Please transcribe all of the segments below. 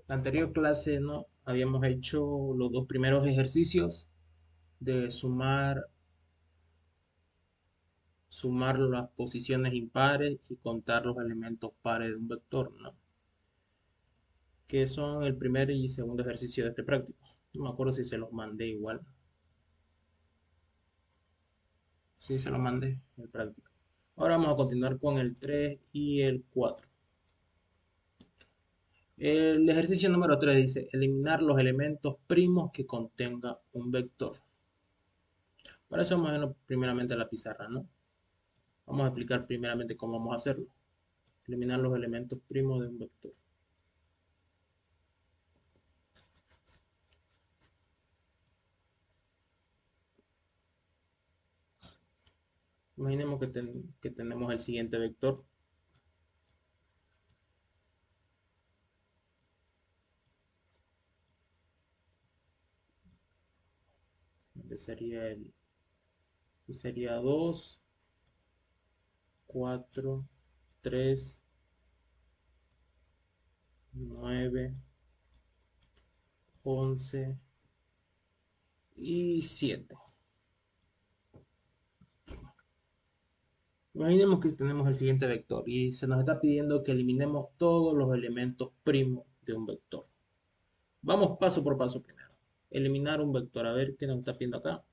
La anterior clase no habíamos hecho los dos primeros ejercicios de sumar las posiciones impares y contar los elementos pares de un vector, ¿no? Que son el primer y segundo ejercicio de este práctico. No me acuerdo si se los mandé igual. Sí, se los mandé el práctico. Ahora vamos a continuar con el 3 y el 4. El ejercicio número 3 dice eliminar los elementos primos que contenga un vector. Para eso vamos a ir primeramente a la pizarra, ¿no? Vamos a explicar primeramente cómo vamos a hacerlo. Eliminar los elementos primos de un vector. Imaginemos que tenemos el siguiente vector. Este sería 2, 4, 3, 9, 11 y 7. Imaginemos que tenemos el siguiente vector y se nos está pidiendo que eliminemos todos los elementos primos de un vector. Vamos paso por paso primero. Eliminar un vector. A ver qué nos está pidiendo acá.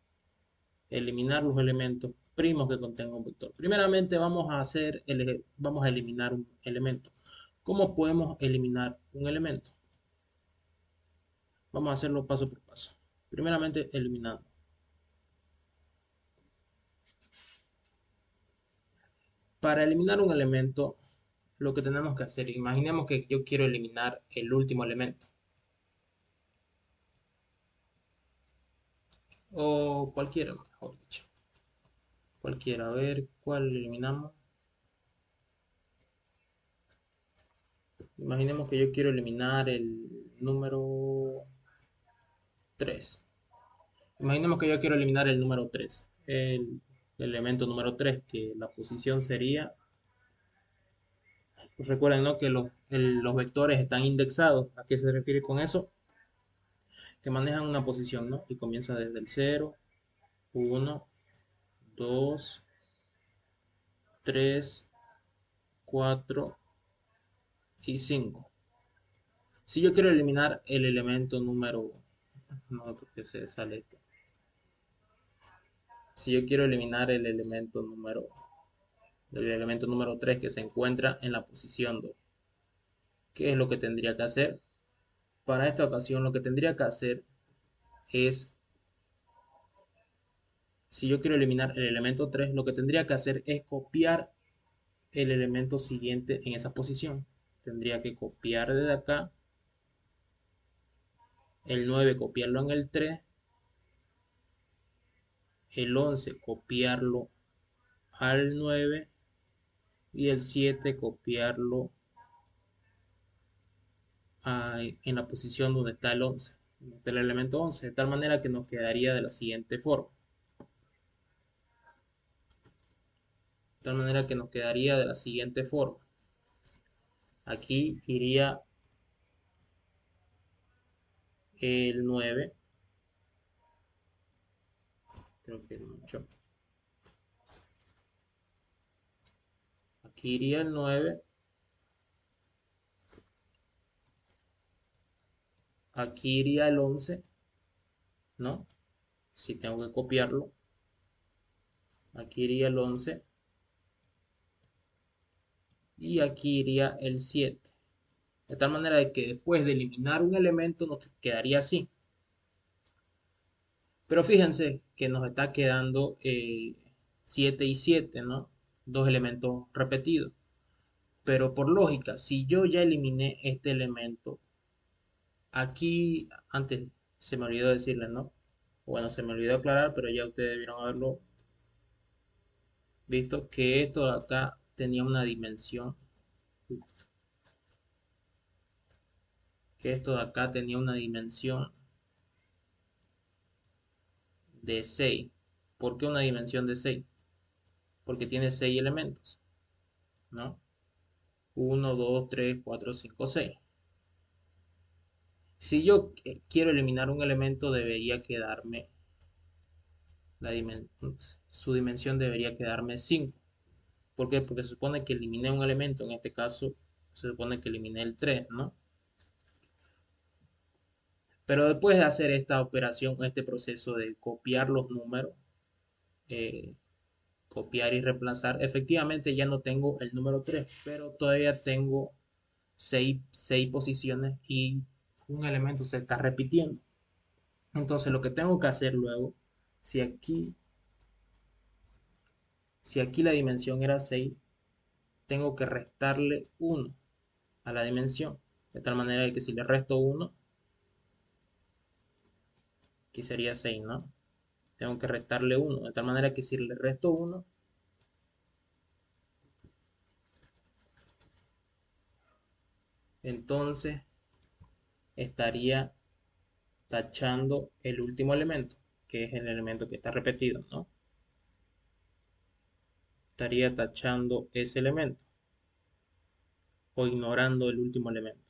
Eliminar los elementos primos que contenga un vector. Primeramente vamos a eliminar un elemento. ¿Cómo podemos eliminar un elemento? Vamos a hacerlo paso por paso. Primeramente, eliminando. Para eliminar un elemento, lo que tenemos que hacer, imaginemos que yo quiero eliminar el último elemento. O cualquiera, mejor dicho. Cualquiera. A ver cuál eliminamos. Imaginemos que yo quiero eliminar el número 3. Imaginemos que yo quiero eliminar el número 3. El elemento número 3, que la posición sería. Pues recuerden, ¿no?, que los vectores están indexados. ¿A qué se refiere con eso? Que manejan una posición, ¿no? Y comienza desde el 0, 1, 2, 3, 4 y 5. Si yo quiero eliminar el elemento número. No, porque se sale esto. Si yo quiero eliminar el elemento número 3 que se encuentra en la posición 2, ¿qué es lo que tendría que hacer? Para esta ocasión, lo que tendría que hacer es, si yo quiero eliminar el elemento 3, lo que tendría que hacer es copiar el elemento siguiente en esa posición. Tendría que copiar desde acá el 9, copiarlo en el 3, el 11 copiarlo al 9 y el 7 copiarlo en la posición donde está el 11, donde está el elemento 11, de tal manera que nos quedaría de la siguiente forma. De tal manera que nos quedaría de la siguiente forma. Aquí iría el 9, creo que es mucho. Aquí iría el 9, aquí iría el 11, ¿no? Si tengo que copiarlo, aquí iría el 11 y aquí iría el 7. De tal manera de que después de eliminar un elemento nos quedaría así. Pero fíjense que nos está quedando 7 y 7, ¿no? Dos elementos repetidos. Pero por lógica, si yo ya eliminé este elemento, aquí antes se me olvidó decirle, ¿no? Bueno, se me olvidó aclarar, pero ya ustedes debieron haberlo visto, que esto de acá tenía una dimensión, que esto de acá tenía una dimensión de 6. ¿Por qué una dimensión de 6? Porque tiene 6 elementos, ¿no? 1, 2, 3, 4, 5, 6. Si yo quiero eliminar un elemento, debería quedarme su dimensión debería quedarme 5. ¿Por qué? Porque se supone que eliminé un elemento, en este caso se supone que eliminé el 3, ¿no? Pero después de hacer esta operación, este proceso de copiar los números, eh, copiar y reemplazar, efectivamente ya no tengo el número 3, pero todavía tengo 6 posiciones y un elemento se está repitiendo. Entonces lo que tengo que hacer luego, si aquí, si aquí la dimensión era 6, tengo que restarle 1 a la dimensión. De tal manera que si le resto 1, aquí sería 6, ¿no? Tengo que restarle 1. De tal manera que si le resto 1, entonces estaría tachando el último elemento, que es el elemento que está repetido, ¿no? Estaría tachando ese elemento o ignorando el último elemento.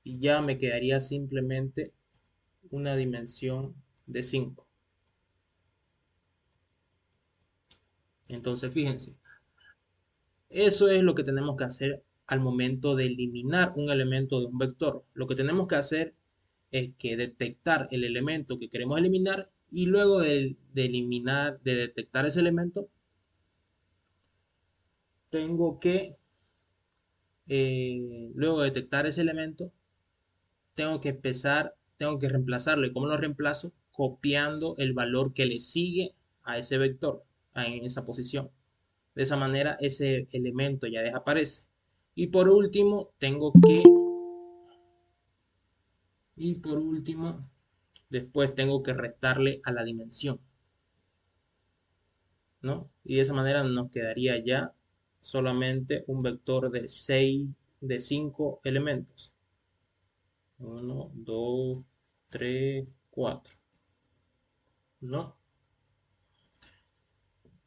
Y ya me quedaría simplemente una dimensión de 5. Entonces, fíjense, eso es lo que tenemos que hacer al momento de eliminar un elemento de un vector. Lo que tenemos que hacer es que detectar el elemento que queremos eliminar y luego de detectar ese elemento, tengo que, luego de detectar ese elemento, tengo que reemplazarlo. ¿Y cómo lo reemplazo? Copiando el valor que le sigue a ese vector, en esa posición. De esa manera, ese elemento ya desaparece. Y por último, y por último, después tengo que restarle a la dimensión, ¿no? Y de esa manera nos quedaría ya solamente un vector de 6, de 5 elementos. Uno, 2, 3, 4, ¿no?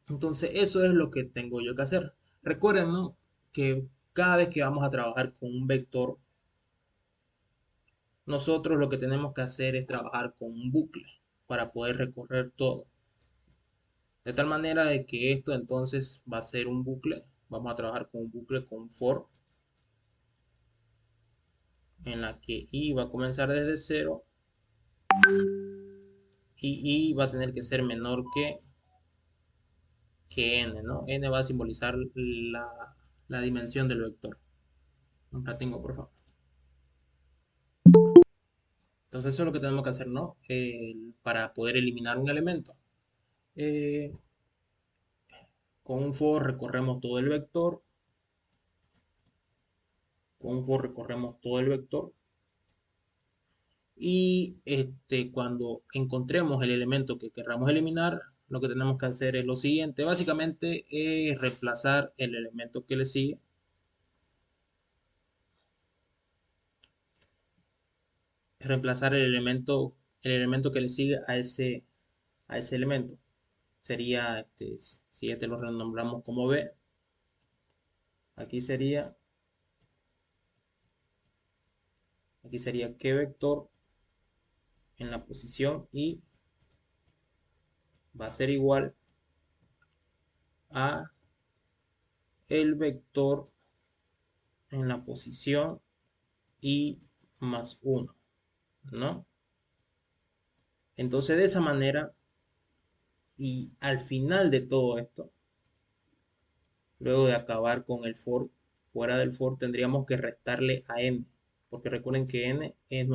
Entonces, eso es lo que tengo yo que hacer. Recuerden, ¿no? Que cada vez que vamos a trabajar con un vector, nosotros lo que tenemos que hacer es trabajar con un bucle para poder recorrer todo. De tal manera de que esto entonces va a ser un bucle. Vamos a trabajar con un bucle con for, en la que i va a comenzar desde 0 y i va a tener que ser menor que n, ¿no? N va a simbolizar la dimensión del vector. Un tengo, por favor. Entonces eso es lo que tenemos que hacer, ¿no? Para poder eliminar un elemento. Eh, con un for recorremos todo el vector. Con un for recorremos todo el vector. Y cuando encontremos el elemento que querramos eliminar, lo que tenemos que hacer es lo siguiente. Básicamente es reemplazar el elemento que le sigue. Reemplazar el elemento que le sigue a ese elemento. Sería, si este lo renombramos como B, aquí sería que vector en la posición y va a ser igual a el vector en la posición y más 1, ¿no? Entonces de esa manera y al final de todo esto, luego de acabar con el for, fuera del for tendríamos que restarle a n, porque recuerden que n es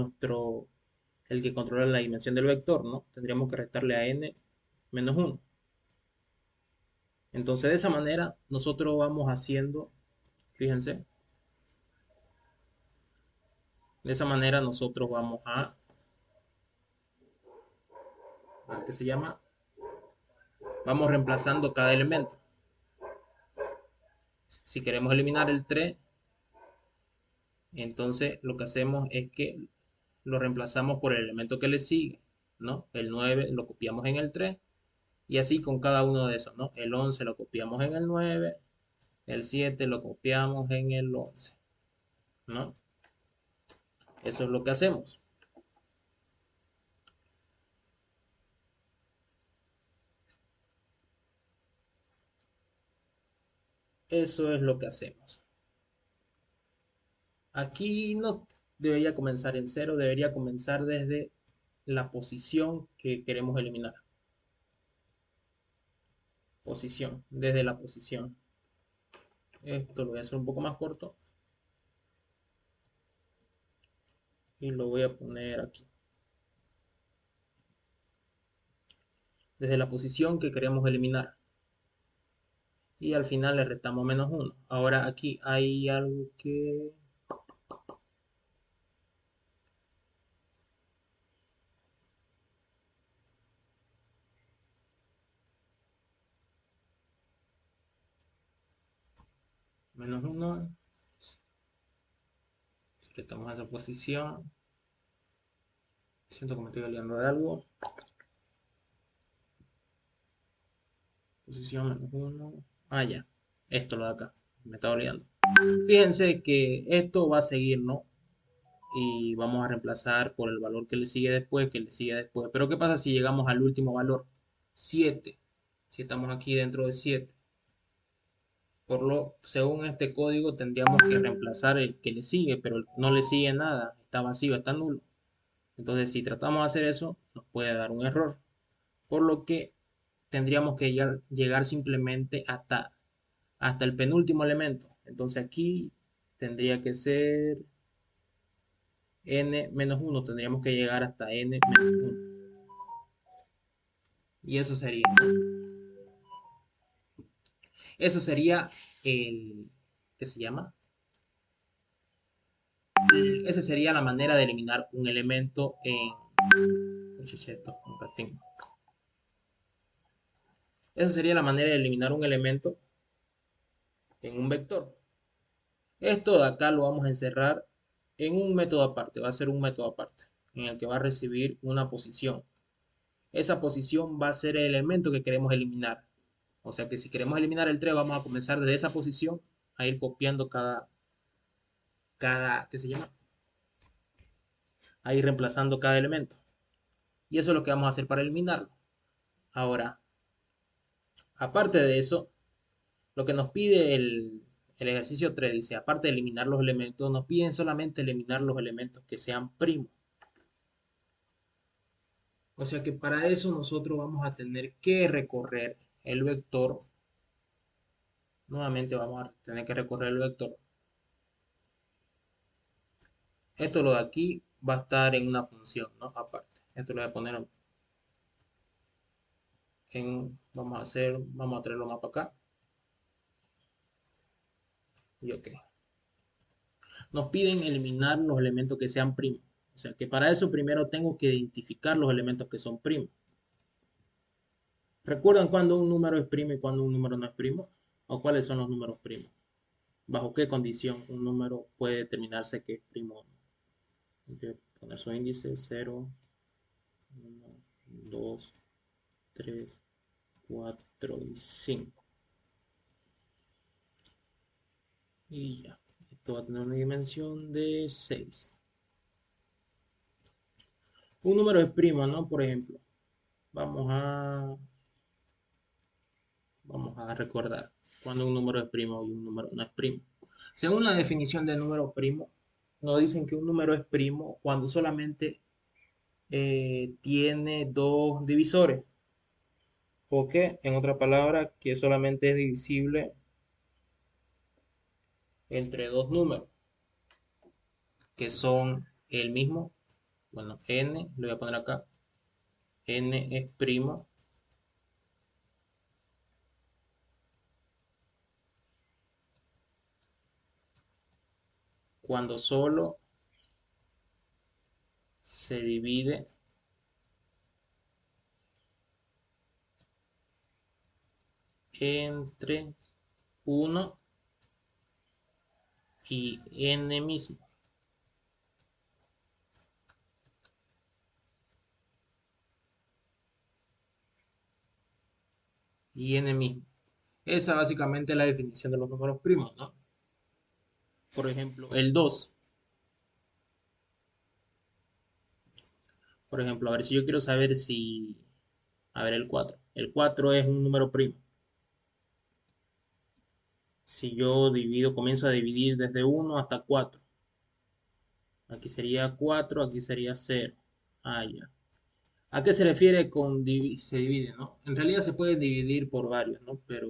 el que controla la dimensión del vector, ¿no? Tendríamos que restarle a n menos 1. Entonces de esa manera nosotros vamos haciendo, fíjense, de esa manera nosotros vamos a ¿qué se llama? Vamos reemplazando cada elemento. Si queremos eliminar el 3, entonces lo que hacemos es que lo reemplazamos por el elemento que le sigue, ¿no? El 9 lo copiamos en el 3 y así con cada uno de esos, ¿no? El 11 lo copiamos en el 9, el 7 lo copiamos en el 11, ¿no? Eso es lo que hacemos. Eso es lo que hacemos. Aquí no debería comenzar en cero, debería comenzar desde la posición que queremos eliminar. Posición, desde la posición. Esto lo voy a hacer un poco más corto y lo voy a poner aquí. Desde la posición que queremos eliminar. Y al final le restamos -1. Ahora aquí hay algo que... -1. Si estamos en esa posición. Siento que me estoy olvidando de algo. Posición -1. Ah, ya. Esto lo de acá. Me estaba olvidando. Fíjense que esto va a seguir, ¿no? Y vamos a reemplazar por el valor que le sigue después, que le sigue después. Pero ¿qué pasa si llegamos al último valor? 7. Si estamos aquí dentro de 7. Según este código tendríamos que reemplazar el que le sigue, pero no le sigue nada, está vacío, está nulo. Entonces, si tratamos de hacer eso, nos puede dar un error. Por lo que tendríamos que llegar simplemente hasta el penúltimo elemento. Entonces aquí tendría que ser n-1, tendríamos que llegar hasta n-1. Y eso sería, ¿no? Eso sería el, ¿qué se llama? Esa sería la manera de eliminar un elemento en... Esa sería la manera de eliminar un elemento en un vector. Esto de acá lo vamos a encerrar en un método aparte, va a ser un método aparte, en el que va a recibir una posición. Esa posición va a ser el elemento que queremos eliminar. O sea que si queremos eliminar el 3, vamos a comenzar desde esa posición a ir copiando ¿qué se llama? A ir reemplazando cada elemento. Y eso es lo que vamos a hacer para eliminarlo. Ahora, aparte de eso, lo que nos pide el ejercicio 3 dice, aparte de eliminar los elementos, nos piden solamente eliminar los elementos que sean primos. O sea que para eso nosotros vamos a tener que recorrer el vector. Nuevamente vamos a tener que recorrer el vector. Esto lo de aquí va a estar en una función, ¿no? Aparte. Esto lo voy a poner vamos a traerlo más para acá. Y ok. Nos piden eliminar los elementos que sean primos. O sea que para eso primero tengo que identificar los elementos que son primos. ¿Recuerdan cuándo un número es primo y cuándo un número no es primo? ¿O cuáles son los números primos? ¿Bajo qué condición un número puede determinarse que es primo o no? Voy a poner su índice 0, 1, 2, 3, 4 y 5. Y ya. Esto va a tener una dimensión de 6. Un número es primo, ¿no? Por ejemplo, vamos a, vamos a recordar cuando un número es primo y un número no es primo. Según la definición de número primo, nos dicen que un número es primo cuando solamente tiene dos divisores. O que, en otra palabra, que solamente es divisible entre dos números, que son el mismo. Bueno, n, lo voy a poner acá. N es primo cuando solo se divide entre uno y n mismo. Y n mismo. Esa básicamente es la definición de los números primos, ¿no? Por ejemplo, el 2. Por ejemplo, a ver si yo quiero saber si, a ver el 4. El 4 es un número primo. Si yo divido, comienzo a dividir desde 1 hasta 4. Aquí sería 4, aquí sería 0. Ah, ya. ¿A qué se refiere con se divide, no? En realidad se puede dividir por varios, ¿no? Pero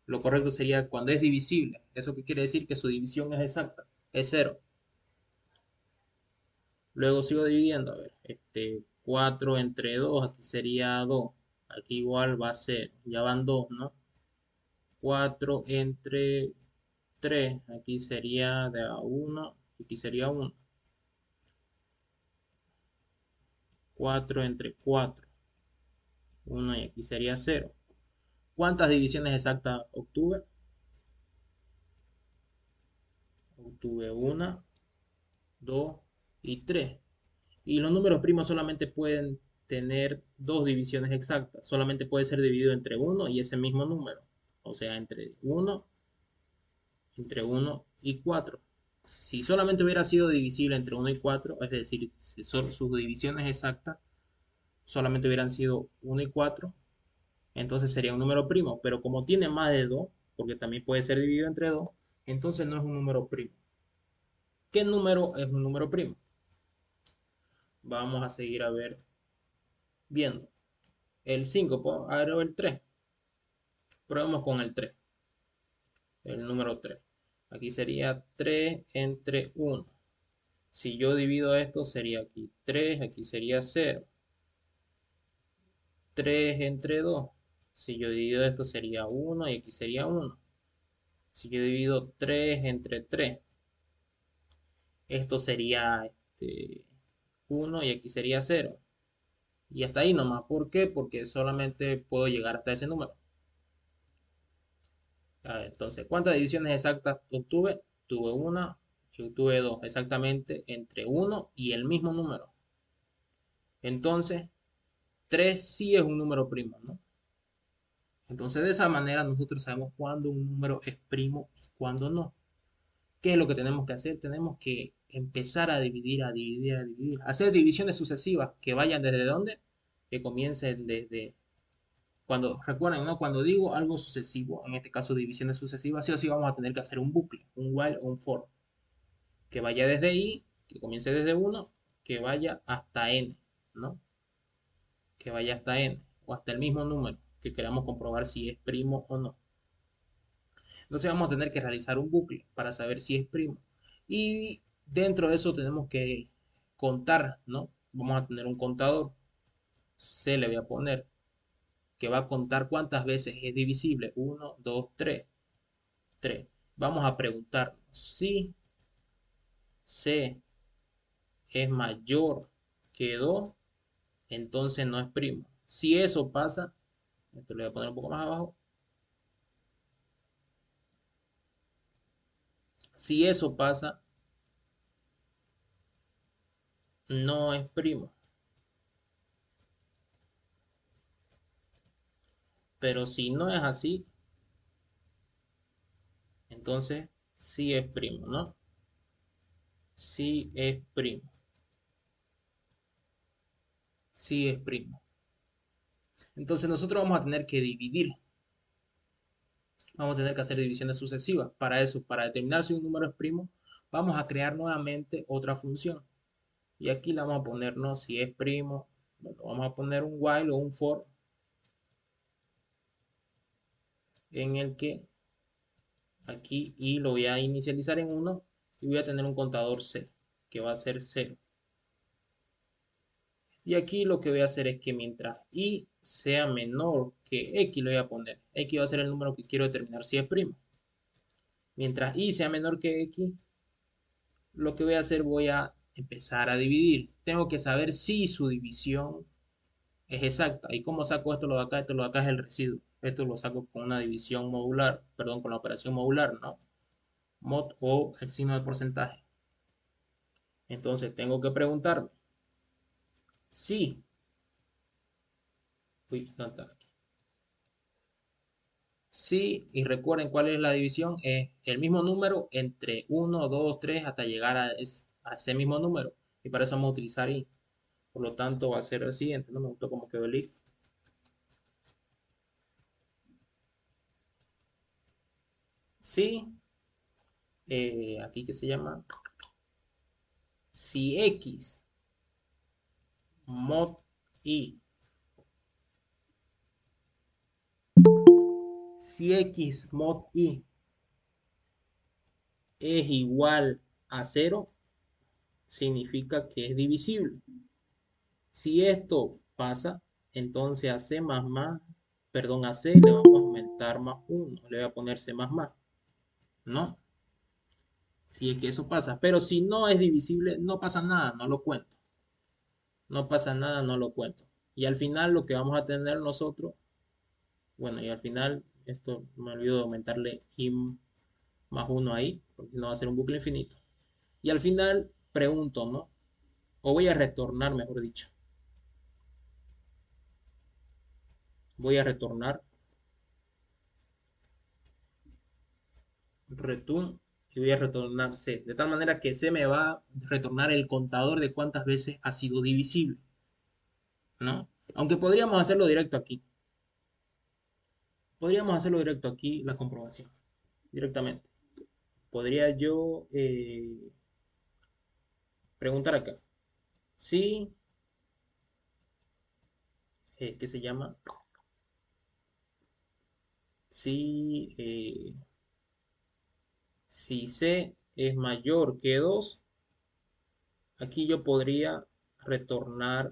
lo correcto sería cuando es divisible. ¿Eso qué quiere decir? Que su división es exacta, es 0. Luego sigo dividiendo, a ver, 4 entre 2, aquí sería 2. Aquí igual va a ser, ya van 2, ¿no? 4 entre 3, aquí sería de a 1, aquí sería 1. 4 entre 4, 1 y aquí sería 0. ¿Cuántas divisiones exactas obtuve? Obtuve 1, 2 y 3. Y los números primos solamente pueden tener dos divisiones exactas. Solamente puede ser dividido entre 1 y ese mismo número. O sea, entre uno y 4. Si solamente hubiera sido divisible entre 1 y 4, es decir, si son sus divisiones exactas, solamente hubieran sido 1 y 4, entonces sería un número primo. Pero como tiene más de 2, porque también puede ser dividido entre 2, entonces no es un número primo. ¿Qué número es un número primo? Vamos a seguir a ver viendo. El 5, ahora el 3. Probemos con el 3, el número 3. Aquí sería 3 entre 1. Si yo divido esto, sería aquí 3, aquí sería 0. 3 entre 2. Si yo divido esto, sería 1 y aquí sería 1. Si yo divido 3 entre 3, esto sería 1 y aquí sería 0. Y hasta ahí nomás. ¿Por qué? Porque solamente puedo llegar hasta ese número. A ver, entonces, ¿cuántas divisiones exactas obtuve? Tuve una y obtuve dos, exactamente entre uno y el mismo número. Entonces, 3 sí es un número primo, ¿no? Entonces, de esa manera nosotros sabemos cuándo un número es primo y cuándo no. ¿Qué es lo que tenemos que hacer? Tenemos que empezar a dividir, a dividir, a dividir. Hacer divisiones sucesivas que vayan desde dónde? Que comiencen desde cuando, recuerden, ¿no? Cuando digo algo sucesivo, en este caso divisiones sucesivas, sí o sí vamos a tener que hacer un bucle, un while o un for, que vaya desde i, que comience desde uno, que vaya hasta n, ¿no? Que vaya hasta n, o hasta el mismo número, que queramos comprobar si es primo o no. Entonces vamos a tener que realizar un bucle para saber si es primo. Y dentro de eso tenemos que contar, ¿no? Vamos a tener un contador, C le voy a poner, que va a contar cuántas veces es divisible. 1, 2, 3. 3. Vamos a preguntar si C es mayor que 2, entonces no es primo. Si eso pasa, esto lo voy a poner un poco más abajo. Si eso pasa, no es primo. Pero si no es así, entonces sí es primo, ¿no? Sí es primo. Sí es primo. Entonces nosotros vamos a tener que dividir. Vamos a tener que hacer divisiones sucesivas. Para eso, para determinar si un número es primo, vamos a crear nuevamente otra función. Y aquí le vamos a ponernos si es primo. Bueno, vamos a poner un while o un for en el que aquí y lo voy a inicializar en 1 y voy a tener un contador C que va a ser 0. Y aquí lo que voy a hacer es que mientras y sea menor que x, lo voy a poner. X va a ser el número que quiero determinar si es primo. Mientras y sea menor que x, lo que voy a hacer, voy a empezar a dividir. Tengo que saber si su división es exacta. ¿Y cómo saco esto lo de acá? Esto lo de acá es el residuo. Esto lo saco con una división modular, perdón, con la operación modular, ¿no? Mod o el signo de porcentaje. Entonces tengo que preguntarme si, uy, no está aquí. Si, y recuerden cuál es la división, es el mismo número entre 1, 2, 3 hasta llegar a ese mismo número. Y para eso vamos a utilizar i. Por lo tanto, va a ser el siguiente. No me gustó cómo quedó el if. Si, aquí que se llama, si x mod y, si x mod y es igual a cero, significa que es divisible. Si esto pasa, entonces a C más más, perdón, a C le vamos a aumentar más 1, le voy a poner C más más, ¿no? Si es que eso pasa, pero si no es divisible, no pasa nada, no lo cuento. No pasa nada, no lo cuento. Y al final lo que vamos a tener nosotros, bueno, y al final, esto me olvido de aumentarle i más 1 ahí, porque no va a ser un bucle infinito. Y al final pregunto, ¿no? O voy a retornar, mejor dicho. Voy a retornar return y voy a retornar C. De tal manera que C me va a retornar el contador de cuántas veces ha sido divisible, ¿no? Aunque podríamos hacerlo directo aquí. Podríamos hacerlo directo aquí, la comprobación, directamente. Podría yo preguntar acá. Si, ¿qué se llama? Si, si C es mayor que 2, aquí yo podría retornar,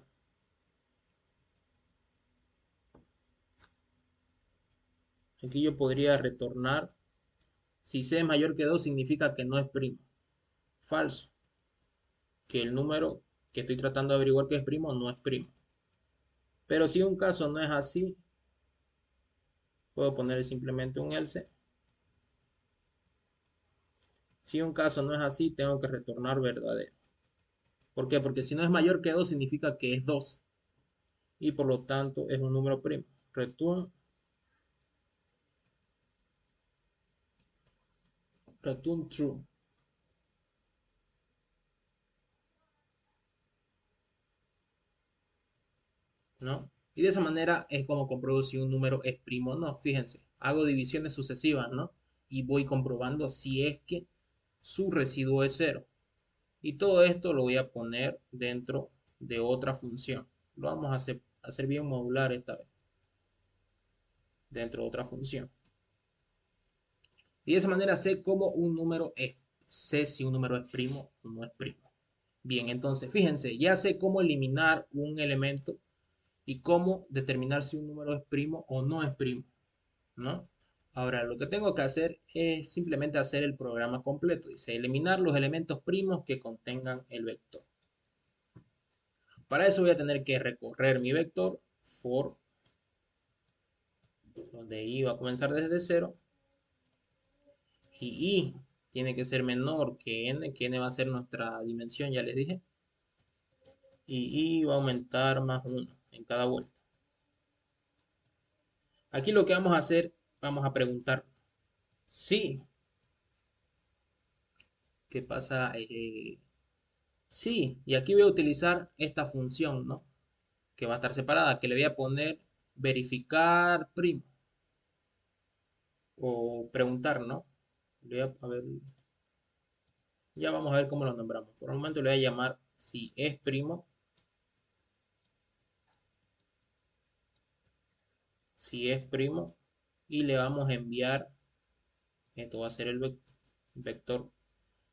aquí yo podría retornar, si C es mayor que 2 significa que no es primo. Falso, que el número que estoy tratando de averiguar que es primo no es primo. Pero si un caso no es así, puedo poner simplemente un else. Si un caso no es así, tengo que retornar verdadero. ¿Por qué? Porque si no es mayor que 2 significa que es 2 y por lo tanto es un número primo. Return, return true, ¿no? Y de esa manera es como compruebo si un número es primo o no. Fíjense, hago divisiones sucesivas, ¿no? Y voy comprobando si es que su residuo es cero. Y todo esto lo voy a poner dentro de otra función. Lo vamos a hacer bien modular esta vez. Dentro de otra función. Y de esa manera sé cómo un número es. Sé si un número es primo o no es primo. Bien, entonces fíjense, ya sé cómo eliminar un elemento y cómo determinar si un número es primo o no es primo, ¿no? Ahora, lo que tengo que hacer es simplemente hacer el programa completo. Dice, eliminar los elementos primos que contengan el vector. Para eso voy a tener que recorrer mi vector for, donde i va a comenzar desde cero, y i tiene que ser menor que n va a ser nuestra dimensión, ya les dije, y i va a aumentar más 1 en cada vuelta. Aquí lo que vamos a hacer, vamos a preguntar si, ¿qué pasa? Sí, y aquí voy a utilizar esta función, ¿no? Que va a estar separada, que le voy a poner verificar primo o preguntar, ¿no? Le voy a ver, ya vamos a ver cómo lo nombramos. Por el momento le voy a llamar si es primo, si es primo, y le vamos a enviar, esto va a ser el vector,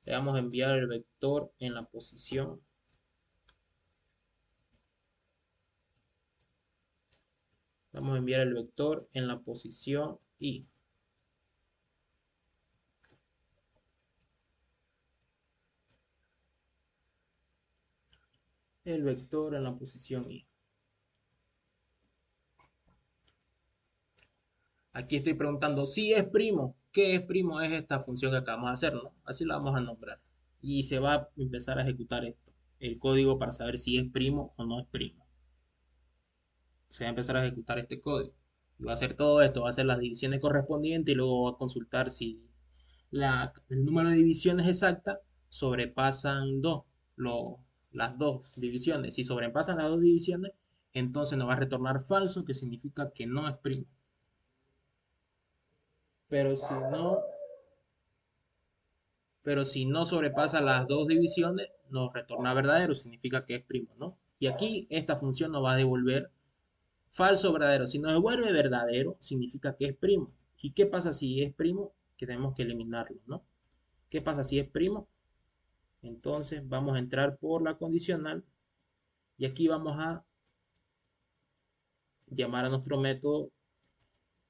le vamos a enviar el vector en la posición, vamos a enviar el vector en la posición y el vector en la posición y. Aquí estoy preguntando si es primo. ¿Qué es primo? Es esta función que acabamos de hacer, ¿no? Así la vamos a nombrar. Y se va a empezar a ejecutar esto, el código para saber si es primo o no es primo. Se va a empezar a ejecutar este código. Y va a hacer todo esto, va a hacer las divisiones correspondientes y luego va a consultar si el número de divisiones exacta sobrepasan 2, las dos divisiones. Si sobrepasan las dos divisiones, entonces nos va a retornar falso, que significa que no es primo. Pero si no, pero si no sobrepasa las dos divisiones, nos retorna verdadero, significa que es primo, ¿no? Y aquí esta función nos va a devolver falso o verdadero. Si nos devuelve verdadero, significa que es primo. ¿Y qué pasa si es primo? Que tenemos que eliminarlo, ¿no? ¿Qué pasa si es primo? Entonces vamos a entrar por la condicional y aquí vamos a llamar a nuestro método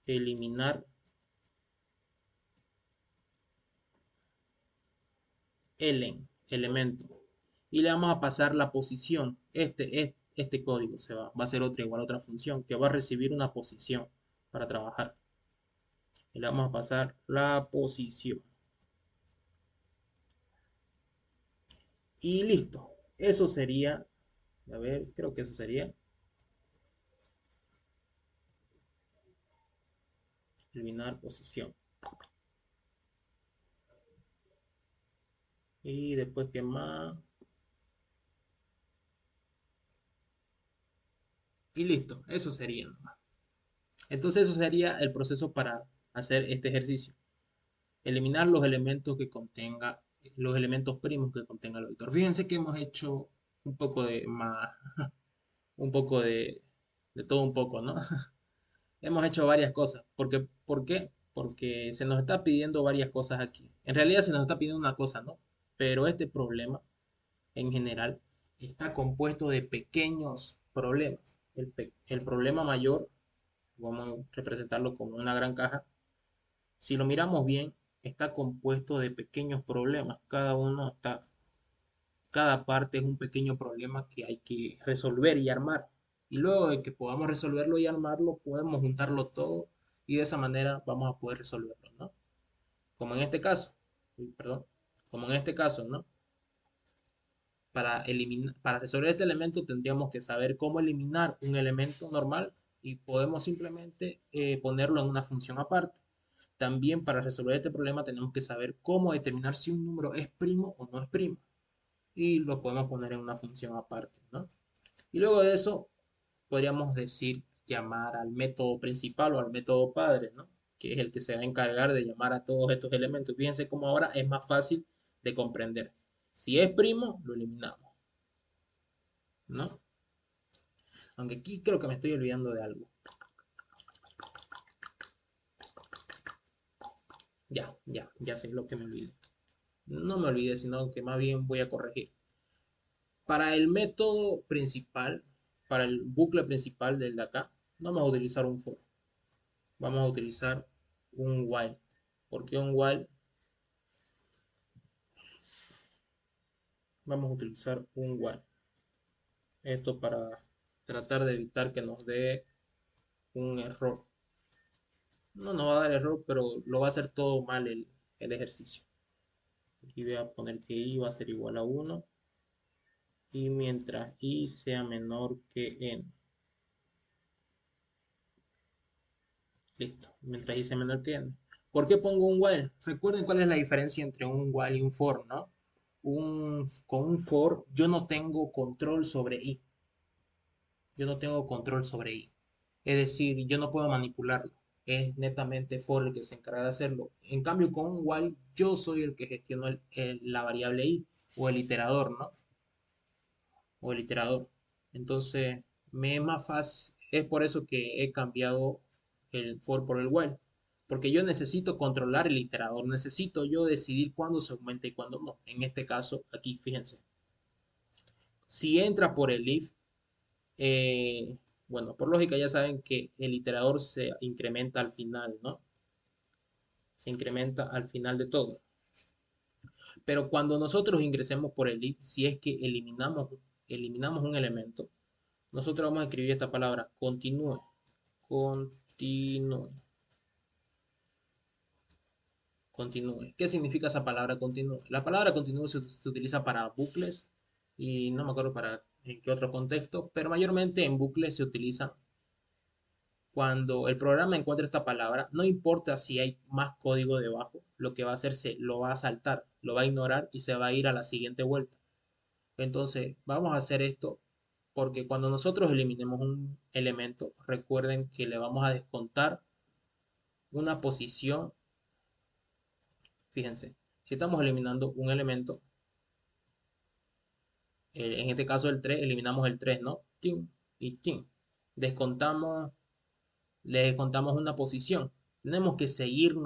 eliminar elemento. Y le vamos a pasar la posición. Este código va a ser otra igual a otra función que va a recibir una posición para trabajar. Y le vamos a pasar la posición. Y listo. Eso sería, a ver, creo que eso sería eliminar posición. Y después, ¿qué más? Y listo. Eso sería nomás. Entonces, eso sería el proceso para hacer este ejercicio. Eliminar los elementos que contenga, los elementos primos que contenga el vector. Fíjense que hemos hecho un poco de más, un poco de todo un poco, ¿no? Hemos hecho varias cosas. ¿Por qué? Porque se nos está pidiendo varias cosas aquí. En realidad se nos está pidiendo una cosa, ¿no? Pero este problema, en general, está compuesto de pequeños problemas. El problema mayor, vamos a representarlo como una gran caja. Si lo miramos bien, está compuesto de pequeños problemas. Cada parte es un pequeño problema que hay que resolver y armar. Y luego de que podamos resolverlo y armarlo, podemos juntarlo todo y de esa manera vamos a poder resolverlo, ¿no? Como en este caso, perdón, como en este caso, ¿no? Para resolver este elemento tendríamos que saber cómo eliminar un elemento normal y podemos simplemente ponerlo en una función aparte. También para resolver este problema tenemos que saber cómo determinar si un número es primo o no es primo. Y lo podemos poner en una función aparte, ¿no? Y luego de eso podríamos decir llamar al método principal o al método padre, ¿no? Que es el que se va a encargar de llamar a todos estos elementos. Fíjense cómo ahora es más fácil de comprender. Si es primo, lo eliminamos, ¿no? Aunque aquí creo que me estoy olvidando de algo. Ya sé lo que me olvidé. No me olvidé, sino que más bien voy a corregir. Para el método principal, para el bucle principal del de acá, no vamos a utilizar un for. Vamos a utilizar un while. ¿Por qué un while? Vamos a utilizar un while. Esto para tratar de evitar que nos dé un error. No nos va a dar error, pero lo va a hacer todo mal el ejercicio. Aquí voy a poner que i va a ser igual a 1 y mientras i sea menor que n. Listo, mientras i sea menor que n. ¿Por qué pongo un while? Recuerden cuál es la diferencia entre un while y un for, ¿no? Con un for yo no tengo control sobre i. Yo no tengo control sobre i. Es decir, yo no puedo manipularlo. Es netamente for el que se encarga de hacerlo. En cambio, con un while, yo soy el que gestiona la variable i o el iterador, ¿no? O el iterador. Entonces, me es más fácil. Es por eso que he cambiado el for por el while. Porque yo necesito controlar el iterador. Necesito yo decidir cuándo se aumenta y cuándo no. En este caso, aquí, fíjense. Si entra por el if, eh, bueno, por lógica ya saben que el iterador se incrementa al final, ¿no? Se incrementa al final de todo. Pero cuando nosotros ingresemos por el if, si es que eliminamos un elemento, nosotros vamos a escribir esta palabra, continúe, continúe, continúe. ¿Qué significa esa palabra continúe? La palabra continúe se utiliza para bucles y no me acuerdo para en qué otro contexto, pero mayormente en bucles se utiliza cuando el programa encuentra esta palabra, no importa si hay más código debajo, lo que va a hacer lo va a saltar, lo va a ignorar y se va a ir a la siguiente vuelta. Entonces, vamos a hacer esto porque cuando nosotros eliminemos un elemento, recuerden que le vamos a descontar una posición. Fíjense, si estamos eliminando un elemento, en este caso el 3, eliminamos el 3, ¿no? Tin y tin. Descontamos, le descontamos una posición. Tenemos que seguir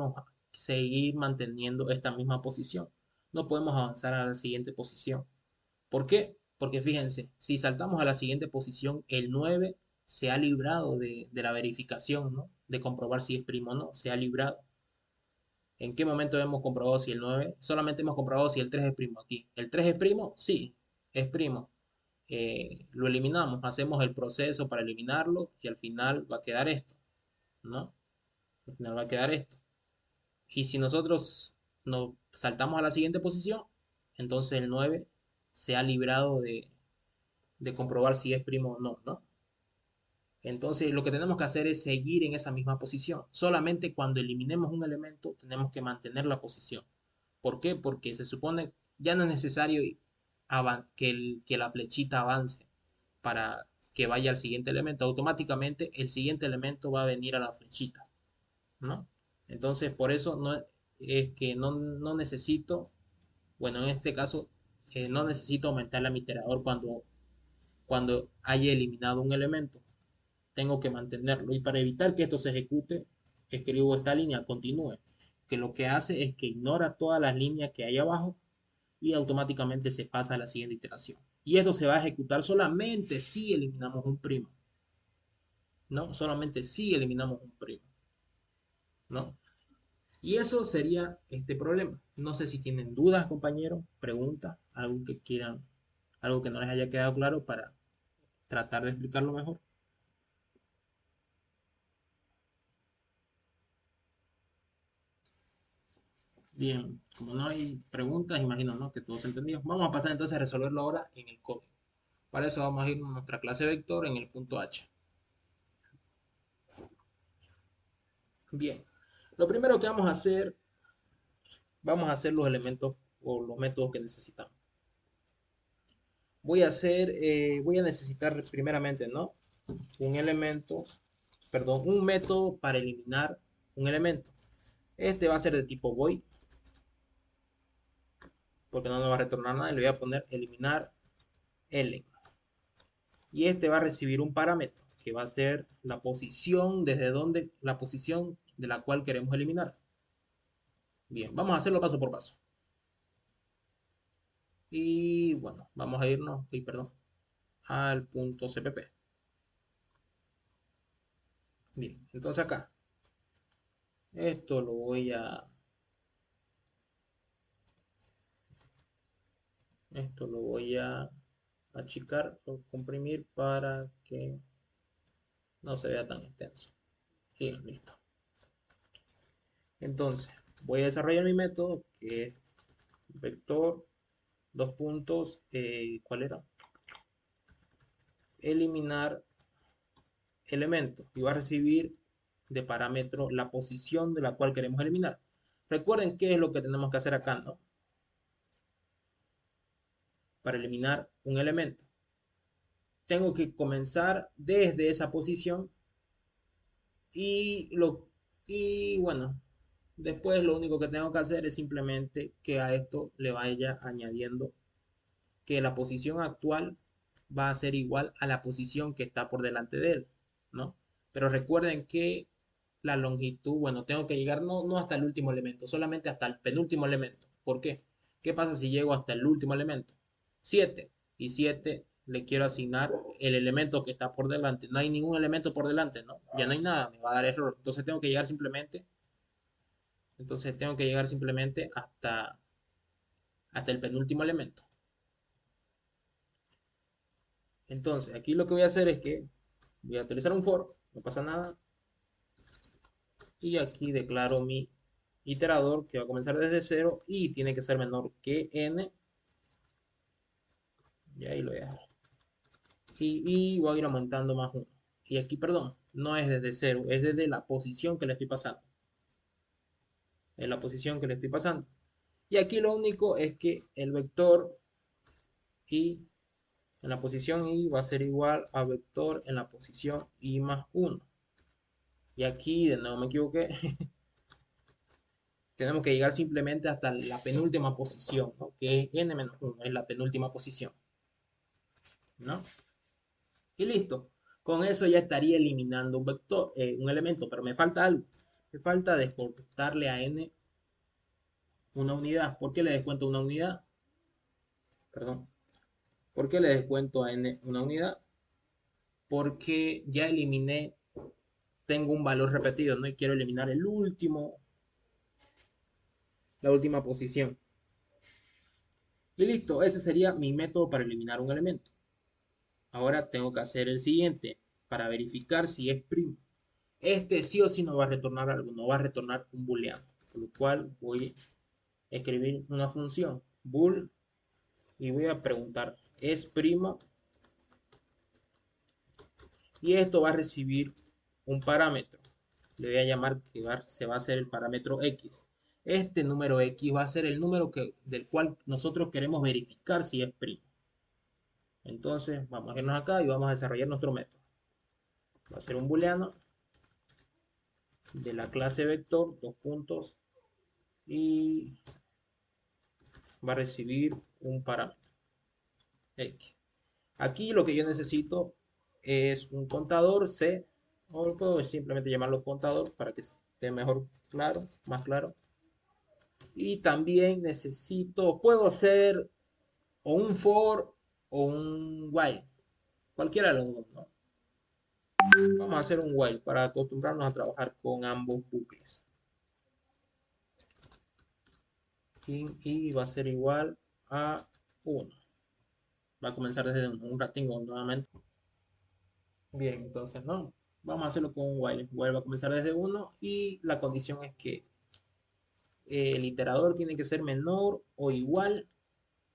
manteniendo esta misma posición. No podemos avanzar a la siguiente posición. ¿Por qué? Porque fíjense, si saltamos a la siguiente posición, el 9 se ha librado de la verificación, ¿no? De comprobar si es primo o no, se ha librado. ¿En qué momento hemos comprobado si el 9? Solamente hemos comprobado si el 3 es primo aquí. ¿El 3 es primo? Sí, es primo. Lo eliminamos, hacemos el proceso para eliminarlo y al final va a quedar esto, ¿no? Al final va a quedar esto. Y si nosotros nos saltamos a la siguiente posición, entonces el 9 se ha librado de comprobar si es primo o no, ¿no? Entonces lo que tenemos que hacer es seguir en esa misma posición. Solamente cuando eliminemos un elemento tenemos que mantener la posición. ¿Por qué? Porque se supone ya no es necesario que la flechita avance para que vaya al siguiente elemento. Automáticamente el siguiente elemento va a venir a la flechita, ¿no? Entonces por eso no es que no necesito, bueno, en este caso no necesito aumentar el iterador cuando haya eliminado un elemento, tengo que mantenerlo. Y para evitar que esto se ejecute, escribo esta línea, continúe, que lo que hace es que ignora todas las líneas que hay abajo y automáticamente se pasa a la siguiente iteración. Y esto se va a ejecutar solamente si eliminamos un primo, ¿no? Solamente si eliminamos un primo, ¿no? Y eso sería este problema. No sé si tienen dudas, compañeros, preguntas, algo que quieran, algo que no les haya quedado claro para tratar de explicarlo mejor. Bien, como no hay preguntas, imagino, ¿no? Que todos entendimos. Vamos a pasar entonces a resolverlo ahora en el código. Para eso vamos a ir a nuestra clase vector en el punto H. Bien, lo primero que vamos a hacer los elementos o los métodos que necesitamos. Voy a necesitar primeramente, ¿no? Un elemento, perdón, un método para eliminar un elemento. Este va a ser de tipo void, porque no nos va a retornar nada. Y le voy a poner eliminar element. Y este va a recibir un parámetro que va a ser la posición la posición de la cual queremos eliminar. Bien, vamos a hacerlo paso por paso. Y bueno, vamos a irnos, perdón, al punto CPP. Bien, entonces acá, esto lo voy a, esto lo voy a achicar o comprimir para que no se vea tan extenso. Bien, listo. Entonces, voy a desarrollar mi método que es vector, dos puntos, ¿cuál era? Eliminar elemento y va a recibir de parámetro la posición de la cual queremos eliminar. Recuerden qué es lo que tenemos que hacer acá, ¿no? Para eliminar un elemento. Tengo que comenzar desde esa posición y bueno, después lo único que tengo que hacer es simplemente que a esto le vaya añadiendo que la posición actual va a ser igual a la posición que está por delante de él, ¿no? Pero recuerden que la longitud, bueno, tengo que llegar no hasta el último elemento, solamente hasta el penúltimo elemento. ¿Por qué? ¿Qué pasa si llego hasta el último elemento? 7. Y 7 le quiero asignar el elemento que está por delante. No hay ningún elemento por delante, ¿no? Ya no hay nada, me va a dar error. Entonces tengo que llegar simplemente hasta el penúltimo elemento. Entonces, aquí lo que voy a hacer es que voy a utilizar un for, no pasa nada, y aquí declaro mi iterador que va a comenzar desde cero y tiene que ser menor que n, y ahí lo voy a dejar. Y voy a ir aumentando más uno. Y aquí, perdón, no es desde cero, es desde la posición que le estoy pasando. Es la posición que le estoy pasando. Y aquí lo único es que el vector y en la posición i va a ser igual a vector en la posición i más 1. Y aquí de nuevo me equivoqué. Tenemos que llegar simplemente hasta la penúltima posición, ¿no? Que es n-1, es la penúltima posición, ¿no? Y listo. Con eso ya estaría eliminando un vector, un elemento, pero me falta algo. Me falta descontarle a n una unidad. ¿Por qué le descuento una unidad? Perdón. ¿Por qué le descuento a n una unidad? Porque ya eliminé, tengo un valor repetido, ¿no? Y quiero eliminar el último, la última posición. Y listo, ese sería mi método para eliminar un elemento. Ahora tengo que hacer el siguiente para verificar si es primo. Este sí o sí no va a retornar algo, no va a retornar un booleano. Por lo cual voy a escribir una función bool y voy a preguntar, ¿es primo? Y esto va a recibir un parámetro. Le voy a llamar que se va a hacer el parámetro x. Este número x va a ser el número del cual nosotros queremos verificar si es primo. Entonces vamos a irnos acá y vamos a desarrollar nuestro método. Va a ser un booleano de la clase vector, dos puntos, y va a recibir un parámetro x. Aquí lo que yo necesito es un contador c, o puedo simplemente llamarlo contador para que esté mejor claro, más claro. Y también necesito, puedo hacer o un for o un while, cualquiera de los dos, ¿no? Vamos a hacer un while para acostumbrarnos a trabajar con ambos bucles. Y va a ser igual a 1. Va a comenzar desde un ratingo nuevamente. Bien, entonces no. Vamos a hacerlo con un while. While va a comenzar desde 1 y la condición es que el iterador tiene que ser menor o igual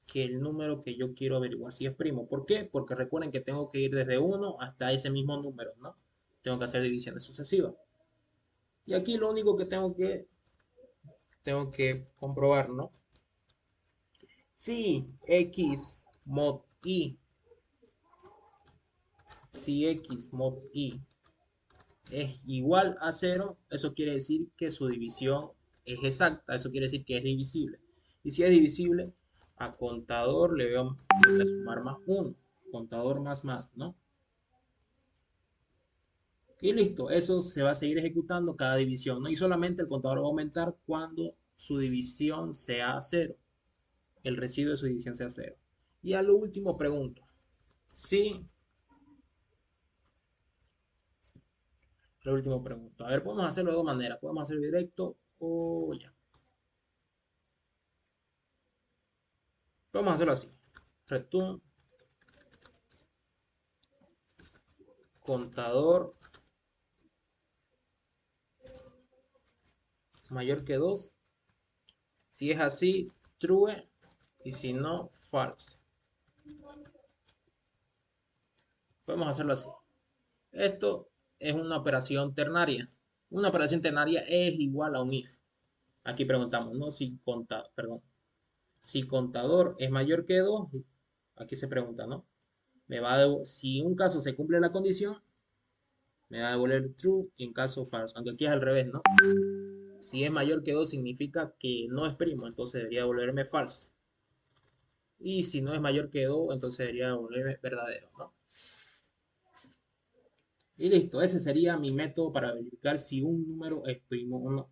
que el número que yo quiero averiguar si es primo. ¿Por qué? Porque recuerden que tengo que ir desde 1 hasta ese mismo número, ¿no? Tengo que hacer divisiones sucesivas. Y aquí lo único que tengo que comprobar, ¿no? Si x mod i, si x mod i es igual a 0, eso quiere decir que su división es exacta, eso quiere decir que es divisible. Y si es divisible, a contador le voy a sumar más 1, contador más, ¿no? Y listo, eso se va a seguir ejecutando cada división, ¿no? Y solamente el contador va a aumentar cuando su división sea 0, el residuo de su división sea 0. Y a lo último pregunto, si, lo último pregunto, a ver, podemos hacerlo de dos maneras, podemos hacerlo directo o ya. Vamos a hacerlo así, return contador mayor que 2. Si es así, true. Y si no, false. Podemos hacerlo así. Esto es una operación ternaria. Una operación ternaria es igual a un if. Aquí preguntamos, ¿no? Si contador es mayor que 2, aquí se pregunta, ¿no? Si un caso se cumple la condición, me va a devolver true y en caso false. Aunque aquí es al revés, ¿no? Si es mayor que 2 significa que no es primo, entonces debería devolverme false. Y si no es mayor que 2, entonces debería devolverme verdadero, ¿no? Y listo, ese sería mi método para verificar si un número es primo o no.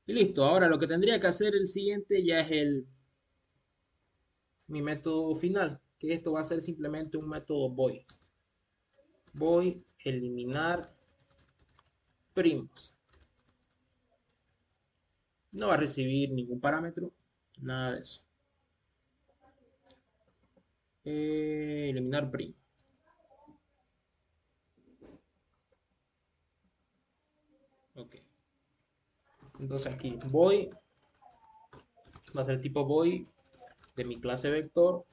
Y listo, ahora lo que tendría que hacer el siguiente ya es mi método final, que esto va a ser simplemente un método void. Voy a eliminar primos. No va a recibir ningún parámetro, nada de eso. Eliminar primo. Ok. Entonces aquí voy, va a ser tipo void de mi clase vector,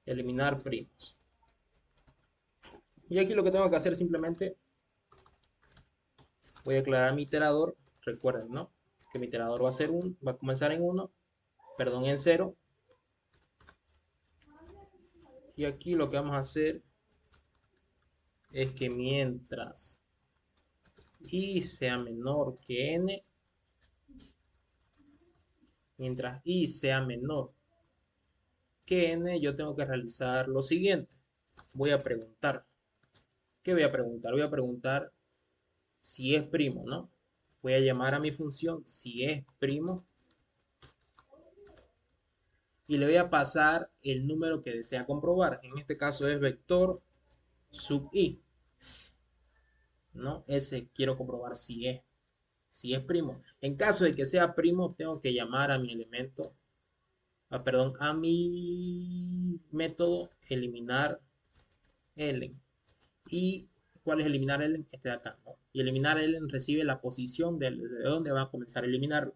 eliminar primos. Y aquí lo que tengo que hacer simplemente, voy a aclarar mi iterador. Recuerden, ¿no? Que mi iterador va a comenzar en 1 perdón, en cero. Y aquí lo que vamos a hacer es que mientras i sea menor que n, mientras i sea menor que n, yo tengo que realizar lo siguiente. Voy a preguntar. ¿Qué voy a preguntar? Voy a preguntar si es primo, ¿no? Voy a llamar a mi función si es primo y le voy a pasar el número que desea comprobar. En este caso es vector sub i, ¿no? Ese quiero comprobar si es primo. En caso de que sea primo, tengo que llamar a mi elemento, perdón, a mi método eliminar elen. ¿Y cuál es eliminar elen? Este de acá, ¿no? Y eliminar elen recibe la posición de donde va a comenzar a eliminarlo.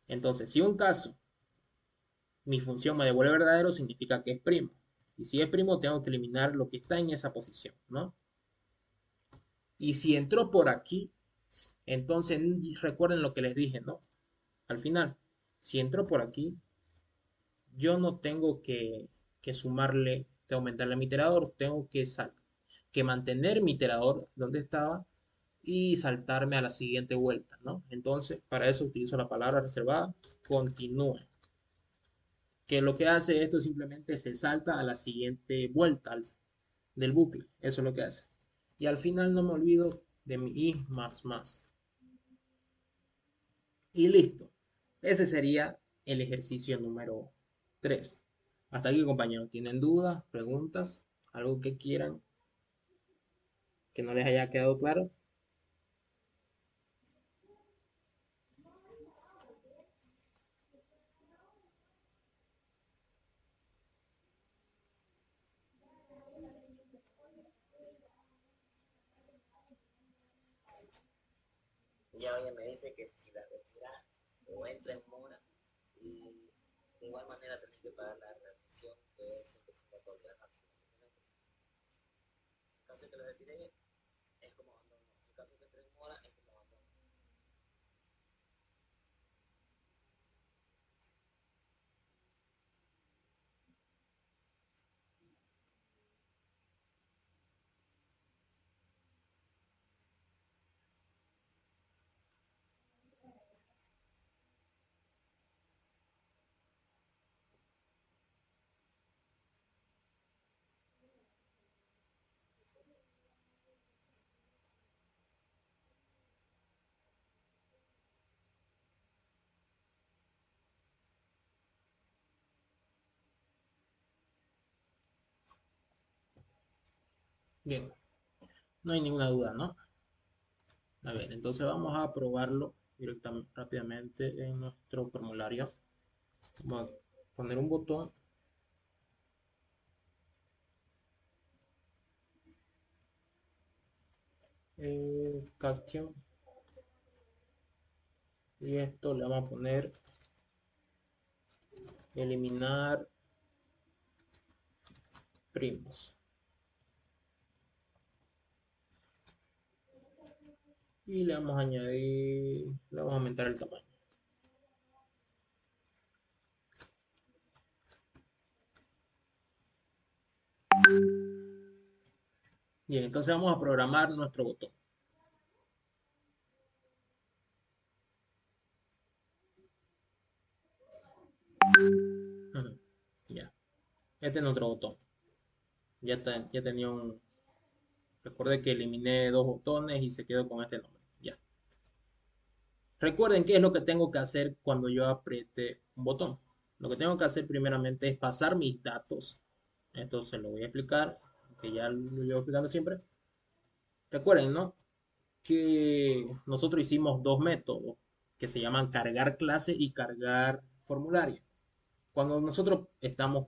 Entonces, si un caso mi función me devuelve verdadero, significa que es primo. Y si es primo, tengo que eliminar lo que está en esa posición, ¿no? Y si entró por aquí, entonces recuerden lo que les dije, ¿no? Al final, si entró por aquí, yo no tengo que sumarle, que aumentarle a mi iterador, tengo que mantener mi iterador donde estaba y saltarme a la siguiente vuelta, ¿no? Entonces, para eso utilizo la palabra reservada, continúe. Que lo que hace esto simplemente se salta a la siguiente vuelta del bucle. Eso es lo que hace. Y al final no me olvido de mi i más más. Y listo. Ese sería el ejercicio número 3. Hasta aquí, compañeros. ¿Tienen dudas, preguntas, algo que quieran que no les haya quedado claro? Ya oye, me dice que si la retira o entra en mora, y de igual manera tenés que pagar la readmisión de ese que fue todavía máximo que se mete. En caso de que la retire, es como abandono. En caso de que entre en mora, es como abandono. Bien, no hay ninguna duda, ¿no? A ver, entonces vamos a probarlo directamente, rápidamente en nuestro formulario. Vamos a poner un botón. Caption. Y esto le vamos a poner eliminar primos. Y le vamos a añadir, le vamos a aumentar el tamaño. Bien, entonces vamos a programar nuestro botón. Ujú. Ya, este es nuestro botón. Ya tenía un... Recuerde que eliminé dos botones y se quedó con este nombre. Ya. Recuerden qué es lo que tengo que hacer cuando yo apriete un botón. Lo que tengo que hacer primeramente es pasar mis datos. Esto se lo voy a explicar, que ya lo llevo explicando siempre. Recuerden, ¿no? Que nosotros hicimos dos métodos que se llaman cargar clase y cargar formulario. Cuando nosotros estamos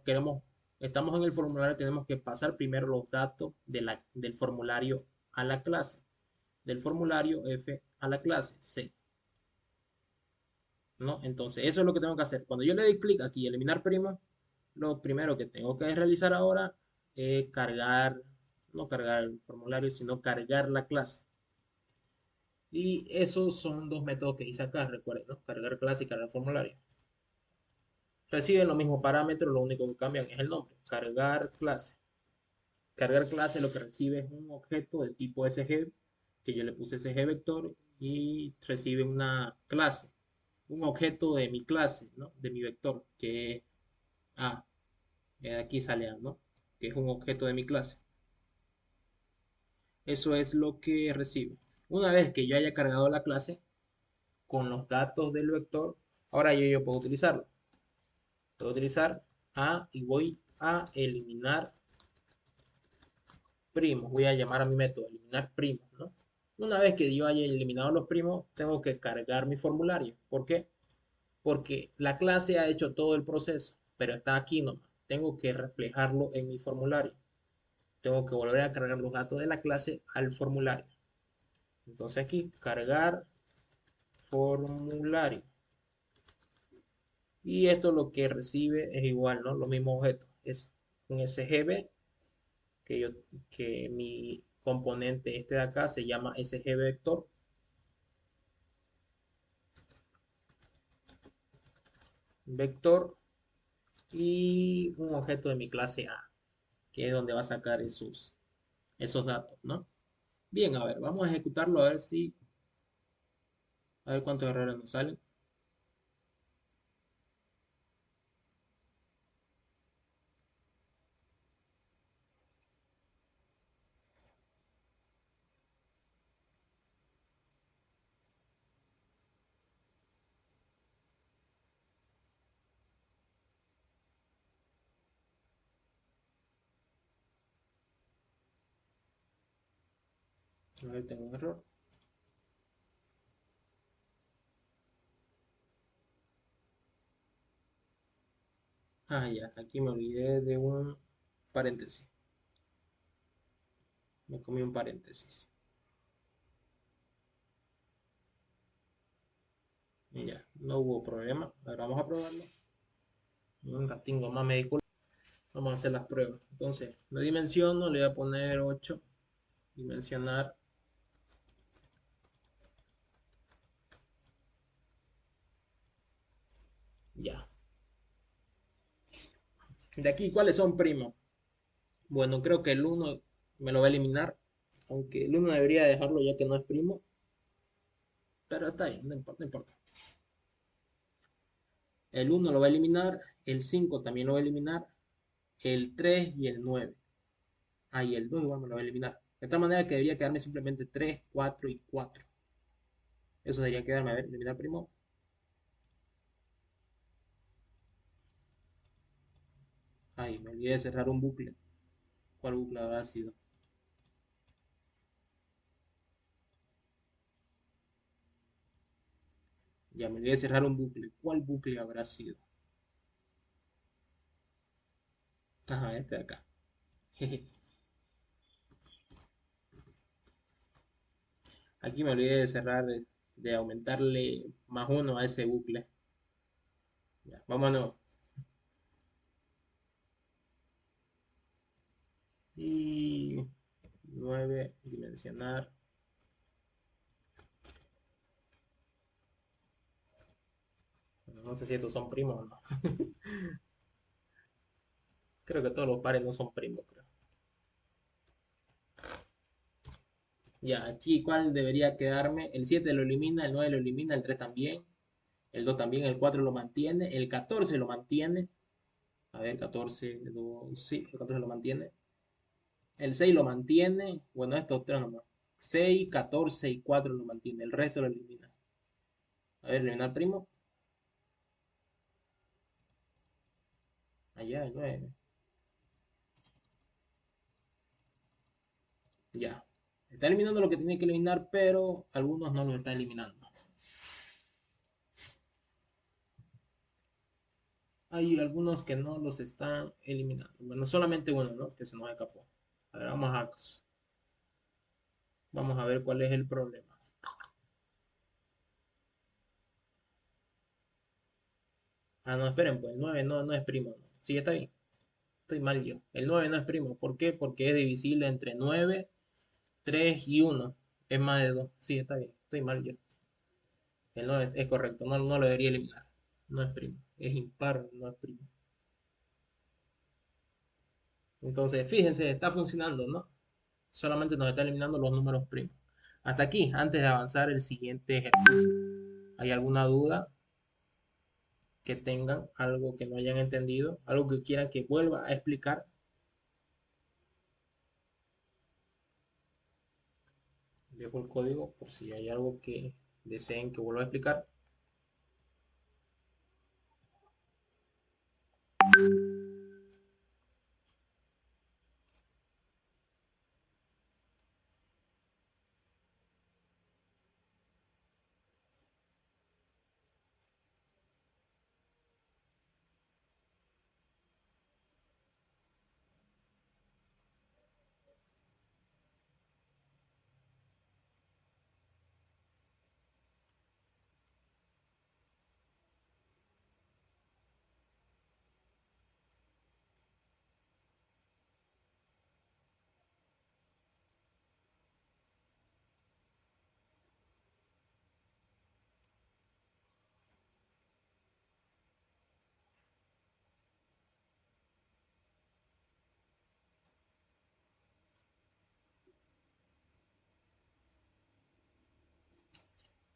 en el formulario, tenemos que pasar primero los datos del formulario a la clase, del formulario F a la clase C, ¿no? Entonces, eso es lo que tengo que hacer. Cuando yo le doy clic aquí, eliminar prima, lo primero que tengo que realizar ahora es cargar, no cargar el formulario, sino cargar la clase. Y esos son dos métodos que hice acá, recuerden, ¿no? Cargar clase y cargar formulario. Reciben los mismos parámetros, lo único que cambian es el nombre. Cargar clase. Cargar clase lo que recibe es un objeto de tipo SG, que yo le puse SG vector, y recibe una clase, un objeto de mi clase, ¿no? De mi vector, que es A. Aquí sale A, ¿no? Que es un objeto de mi clase. Eso es lo que recibe. Una vez que yo haya cargado la clase con los datos del vector, ahora yo puedo utilizarlo. Puedo utilizar A y voy a eliminar primos. Voy a llamar a mi método eliminar primos, ¿no? Una vez que yo haya eliminado los primos, tengo que cargar mi formulario. ¿Por qué? Porque la clase ha hecho todo el proceso, pero está aquí nomás. Tengo que reflejarlo en mi formulario. Tengo que volver a cargar los datos de la clase al formulario. Entonces aquí, cargar formulario. Y esto lo que recibe es igual, ¿no? Los mismos objetos. Es un SGB que, yo, que mi componente este de acá se llama SG vector. Vector y un objeto de mi clase A, que es donde va a sacar esos datos, ¿no? Bien, a ver, vamos a ejecutarlo a ver cuántos errores nos salen. A ver, tengo un error. Ah, ya, aquí me olvidé de un paréntesis. Me comí un paréntesis. Ya, no hubo problema. Ahora vamos a probarlo. Un ratingo más me disculpo. Vamos a hacer las pruebas. Entonces, lo dimensiono, le voy a poner 8. Dimensionar. Ya. De aquí, ¿cuáles son primos? Bueno, creo que el uno me lo va a eliminar. Aunque el uno debería dejarlo ya que no es primo. Pero está bien, no importa, no importa. El uno lo va a eliminar. El 5 también lo va a eliminar. El 3 y el 9. Ah, y el 2 igual me lo va a eliminar. De tal manera que debería quedarme simplemente 3, 4 y 4. Eso debería quedarme. A ver, eliminar primo. Ay, me olvidé de cerrar un bucle. ¿Cuál bucle habrá sido? Ya me olvidé de cerrar un bucle. ¿Cuál bucle habrá sido? Ajá, este de acá. Aquí me olvidé de cerrar, de aumentarle más uno a ese bucle. Ya, vámonos. Y 9 dimensionar. Bueno, no sé si estos son primos o no. Creo que todos los pares no son primos, creo. Ya, aquí cuál debería quedarme. El 7 lo elimina, el 9 lo elimina, el 3 también. El 2 también, el 4 lo mantiene, el 14 lo mantiene. A ver, 14, 2, sí, el 14 lo mantiene. El 6 lo mantiene. Bueno, estos tres nomás. 6, 14 y 4 lo mantiene. El resto lo elimina. A ver, eliminar primo. Allá, el 9. Ya. Está eliminando lo que tiene que eliminar, pero algunos no lo está eliminando. Hay algunos que no los están eliminando. Bueno, solamente uno, ¿no? Que se nos escapó. A ver, vamos a ver cuál es el problema. Ah, no, esperen, pues el 9 no es primo, ¿no? Sí, está bien. Estoy mal yo. El 9 no es primo. ¿Por qué? Porque es divisible entre 9, 3 y 1. Es más de 2. Sí, está bien. Estoy mal yo. El 9 es correcto. No lo debería eliminar. no es primo. Es impar, no es primo. Entonces, fíjense, está funcionando, ¿no? Solamente nos está eliminando los números primos. Hasta aquí, antes de avanzar el siguiente ejercicio. ¿Hay alguna duda que tengan? ¿Algo que no hayan entendido? ¿Algo que quieran que vuelva a explicar? Dejo el código por si hay algo que deseen que vuelva a explicar.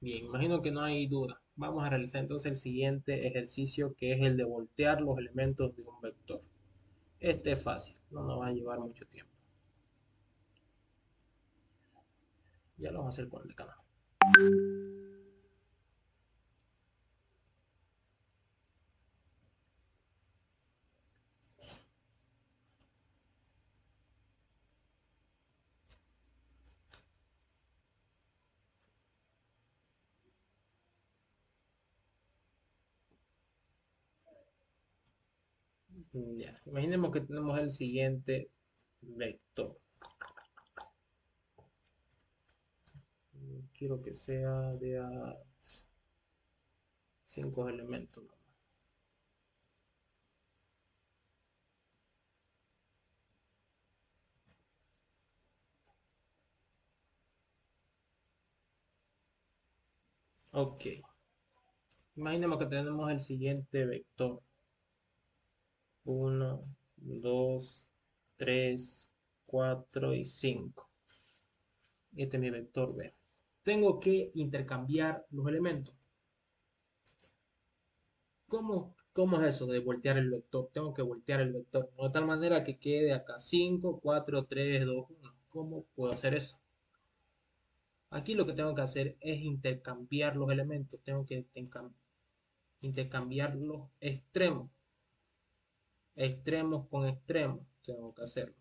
Bien, imagino que no hay duda. Vamos a realizar entonces el siguiente ejercicio, que es el de voltear los elementos de un vector. Este es fácil, no nos va a llevar mucho tiempo. Ya lo vamos a hacer con el de canal. Ya, imaginemos que tenemos el siguiente vector. Quiero que sea de a 5 elementos. Ok, imaginemos que tenemos el siguiente vector. Uno, 2, 3, 4 y 5. Este es mi vector B. Tengo que intercambiar los elementos. ¿Cómo es eso de voltear el vector? Tengo que voltear el vector de tal manera que quede acá 5, 4, 3, 2, 1. ¿Cómo puedo hacer eso? Aquí lo que tengo que hacer es intercambiar los elementos. Tengo que intercambiar los extremos. Extremos con extremos. Tengo que hacerlo.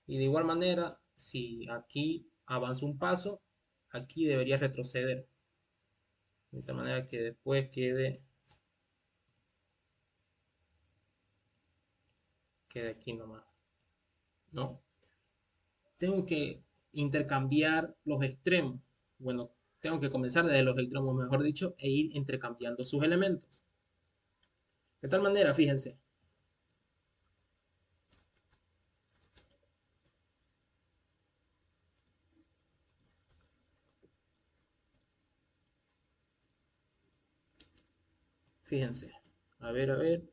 Y de igual manera, si aquí avanzo un paso, aquí debería retroceder. De tal manera que después quede aquí nomás. ¿No? Tengo que intercambiar los extremos. Bueno, tengo que comenzar desde los extremos, mejor dicho, e ir intercambiando sus elementos. De tal manera, fíjense. A ver.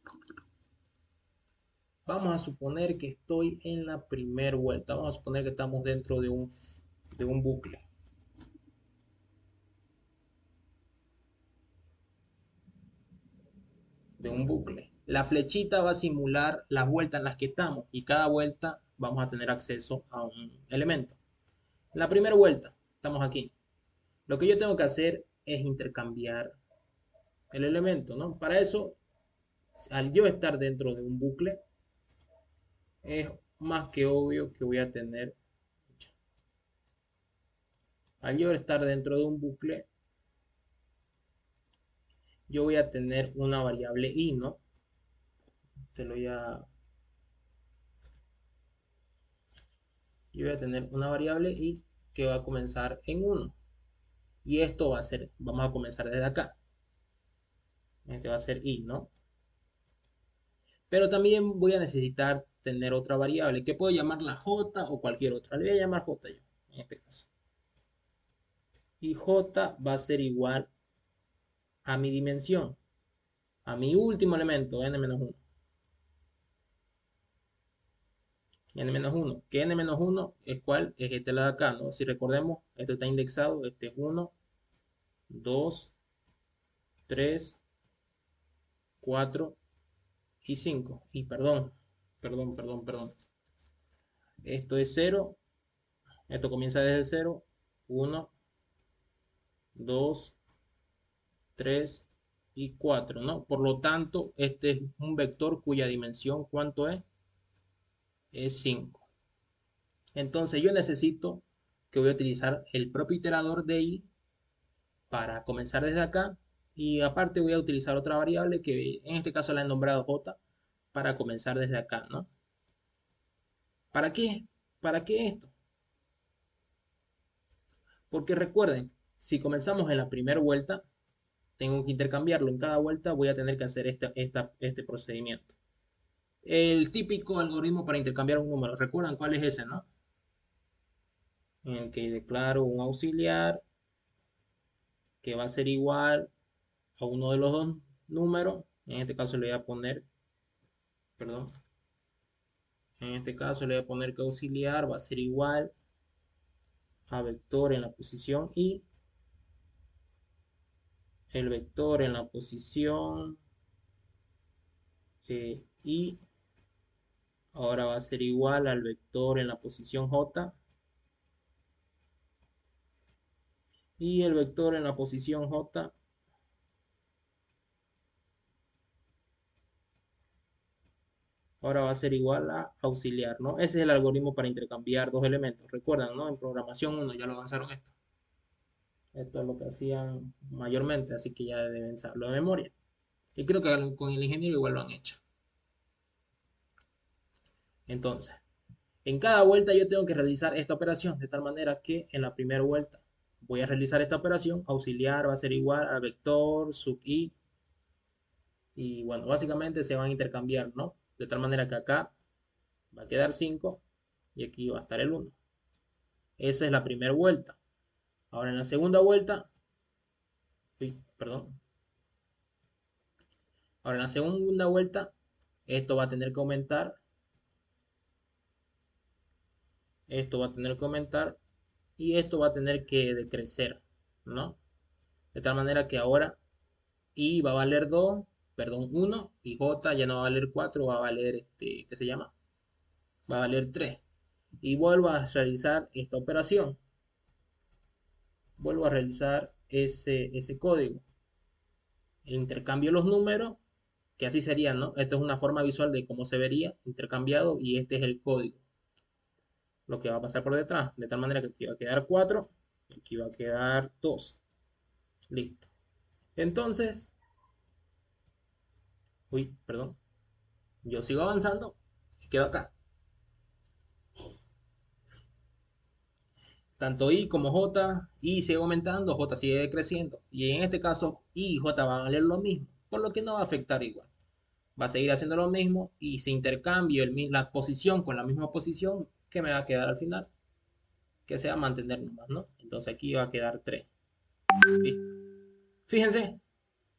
Vamos a suponer que estoy en la primera vuelta. Vamos a suponer que estamos dentro de un bucle. De un bucle. La flechita va a simular las vueltas en las que estamos y cada vuelta vamos a tener acceso a un elemento. En la primera vuelta, estamos aquí. Lo que yo tengo que hacer es intercambiar el elemento, ¿no? Para eso, al yo estar dentro de un bucle, es más que obvio que voy a tener, al yo estar dentro de un bucle, yo voy a tener una variable i, ¿no? Te lo voy a, yo voy a tener una variable i que va a comenzar en 1. Y esto va a ser, vamos a comenzar desde acá. Este va a ser i, ¿no? Pero también voy a necesitar tener otra variable que puedo llamarla j o cualquier otra. Le voy a llamar j yo, en este caso. Y j va a ser igual a mi dimensión. a mi último elemento, n-1. N-1, que n-1 es cuál, es este lado de acá, ¿no? Si recordemos, esto está indexado, este es 1, 2, 3, 4 y 5. Y perdón. Esto es 0, esto comienza desde 0, 1, 2, 3 y 4, ¿no? Por lo tanto, este es un vector cuya dimensión, ¿cuánto es? Es 5. Entonces yo necesito que voy a utilizar el propio iterador de i para comenzar desde acá y aparte voy a utilizar otra variable que en este caso la he nombrado j para comenzar desde acá, ¿no? ¿Para qué? ¿Para qué esto? Porque recuerden, si comenzamos en la primera vuelta, tengo que intercambiarlo. En cada vuelta voy a tener que hacer este procedimiento. El típico algoritmo para intercambiar un número. ¿Recuerdan cuál es ese, no? En el que declaro un auxiliar que va a ser igual a uno de los dos números. En este caso le voy a poner, perdón, en este caso le voy a poner que auxiliar va a ser igual a vector en la posición y el vector en la posición y ahora va a ser igual al vector en la posición j y el vector en la posición j ahora va a ser igual a auxiliar, ¿no? Ese es el algoritmo para intercambiar dos elementos. Recuerdan, ¿no? En programación 1 ya lo avanzaron esto. Esto es lo que hacían mayormente, así que ya deben saberlo de memoria. Y creo que con el ingeniero igual lo han hecho. Entonces, en cada vuelta yo tengo que realizar esta operación, de tal manera que en la primera vuelta voy a realizar esta operación, auxiliar va a ser igual a vector sub i, y bueno, básicamente se van a intercambiar, ¿no? De tal manera que acá va a quedar 5 y aquí va a estar el 1. Esa es la primera vuelta. Ahora en la segunda vuelta, perdón. Ahora en la segunda vuelta, esto va a tener que aumentar, esto va a tener que aumentar y esto va a tener que decrecer, ¿no? De tal manera que ahora i va a valer 2, perdón, 1 y j ya no va a valer 4, va a valer, ¿qué se llama? Va a valer 3. Y vuelvo a realizar esta operación. Vuelvo a realizar ese código. Intercambio los números, que así serían, ¿no? Esta es una forma visual de cómo se vería intercambiado y este es el código. Lo que va a pasar por detrás. De tal manera que aquí va a quedar 4, aquí va a quedar 2. Listo. Entonces, perdón. Yo sigo avanzando y quedo acá. Tanto i como j, i sigue aumentando, j sigue creciendo. Y en este caso, i y j van a valer lo mismo, por lo que no va a afectar igual. Va a seguir haciendo lo mismo y si intercambio la posición con la misma posición, ¿qué me va a quedar al final? Que sea mantener nomás, ¿no? Entonces aquí va a quedar 3. ¿Listo? Fíjense,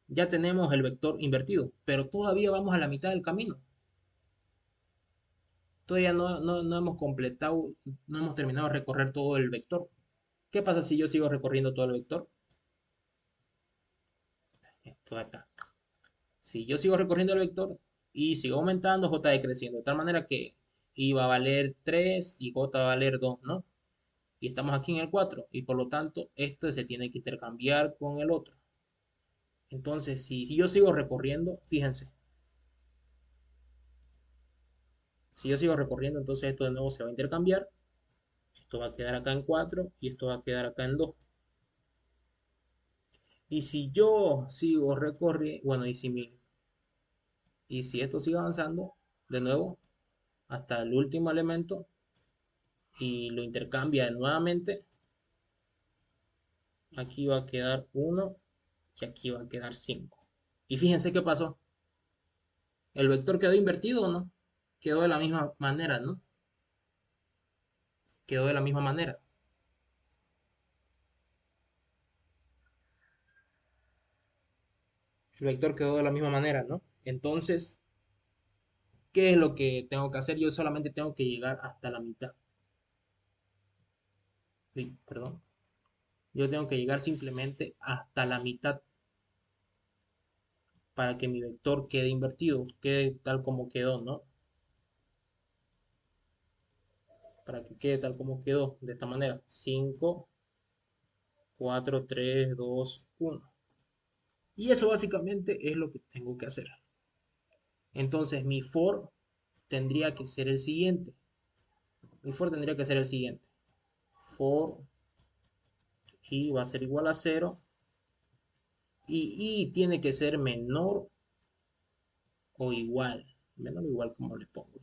ya tenemos el vector invertido, pero todavía vamos a la mitad del camino. Todavía no hemos completado, no hemos terminado de recorrer todo el vector. ¿Qué pasa si yo sigo recorriendo todo el vector? Esto de acá. Si yo sigo recorriendo el vector y sigo aumentando, j decreciendo, de tal manera que i va a valer 3 y j va a valer 2, ¿no? Y estamos aquí en el 4 y por lo tanto esto se tiene que intercambiar con el otro. Entonces, si yo sigo recorriendo, fíjense, si yo sigo recorriendo, entonces esto de nuevo se va a intercambiar. Esto va a quedar acá en 4 y esto va a quedar acá en 2. Y si yo sigo recorriendo, bueno, y si esto sigue avanzando, de nuevo, hasta el último elemento y lo intercambia nuevamente, aquí va a quedar 1 y aquí va a quedar 5. Y fíjense qué pasó. ¿El vector quedó invertido o no? Quedó de la misma manera, ¿no? Quedó de la misma manera. El vector quedó de la misma manera, ¿no? Entonces, ¿qué es lo que tengo que hacer? Yo solamente tengo que llegar hasta la mitad. Sí, perdón. Yo tengo que llegar simplemente hasta la mitad para que mi vector quede invertido, quede tal como quedó, ¿no? Para que quede tal como quedó, de esta manera. 5, 4, 3, 2, 1. Y eso básicamente es lo que tengo que hacer. Entonces mi for tendría que ser el siguiente. Mi for tendría que ser el siguiente. For y va a ser igual a 0. Y tiene que ser menor o igual. Menor o igual, como le pongo.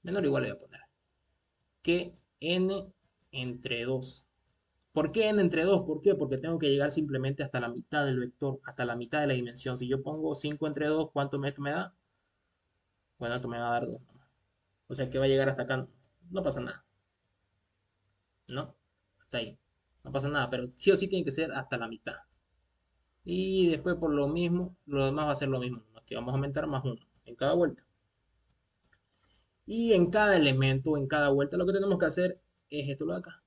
Menor o igual le voy a poner. Que n entre 2. ¿Por qué n entre 2? ¿Por qué? Porque tengo que llegar simplemente hasta la mitad del vector, hasta la mitad de la dimensión. Si yo pongo 5 entre 2, ¿cuánto esto me da? Bueno, esto me va a dar 2. O sea que va a llegar hasta acá. No pasa nada, ¿no? Hasta ahí. No pasa nada, pero sí o sí tiene que ser hasta la mitad. Y después por lo mismo, lo demás va a ser lo mismo. Que vamos a aumentar más 1 en cada vuelta. Y en cada elemento, en cada vuelta, lo que tenemos que hacer es esto de acá.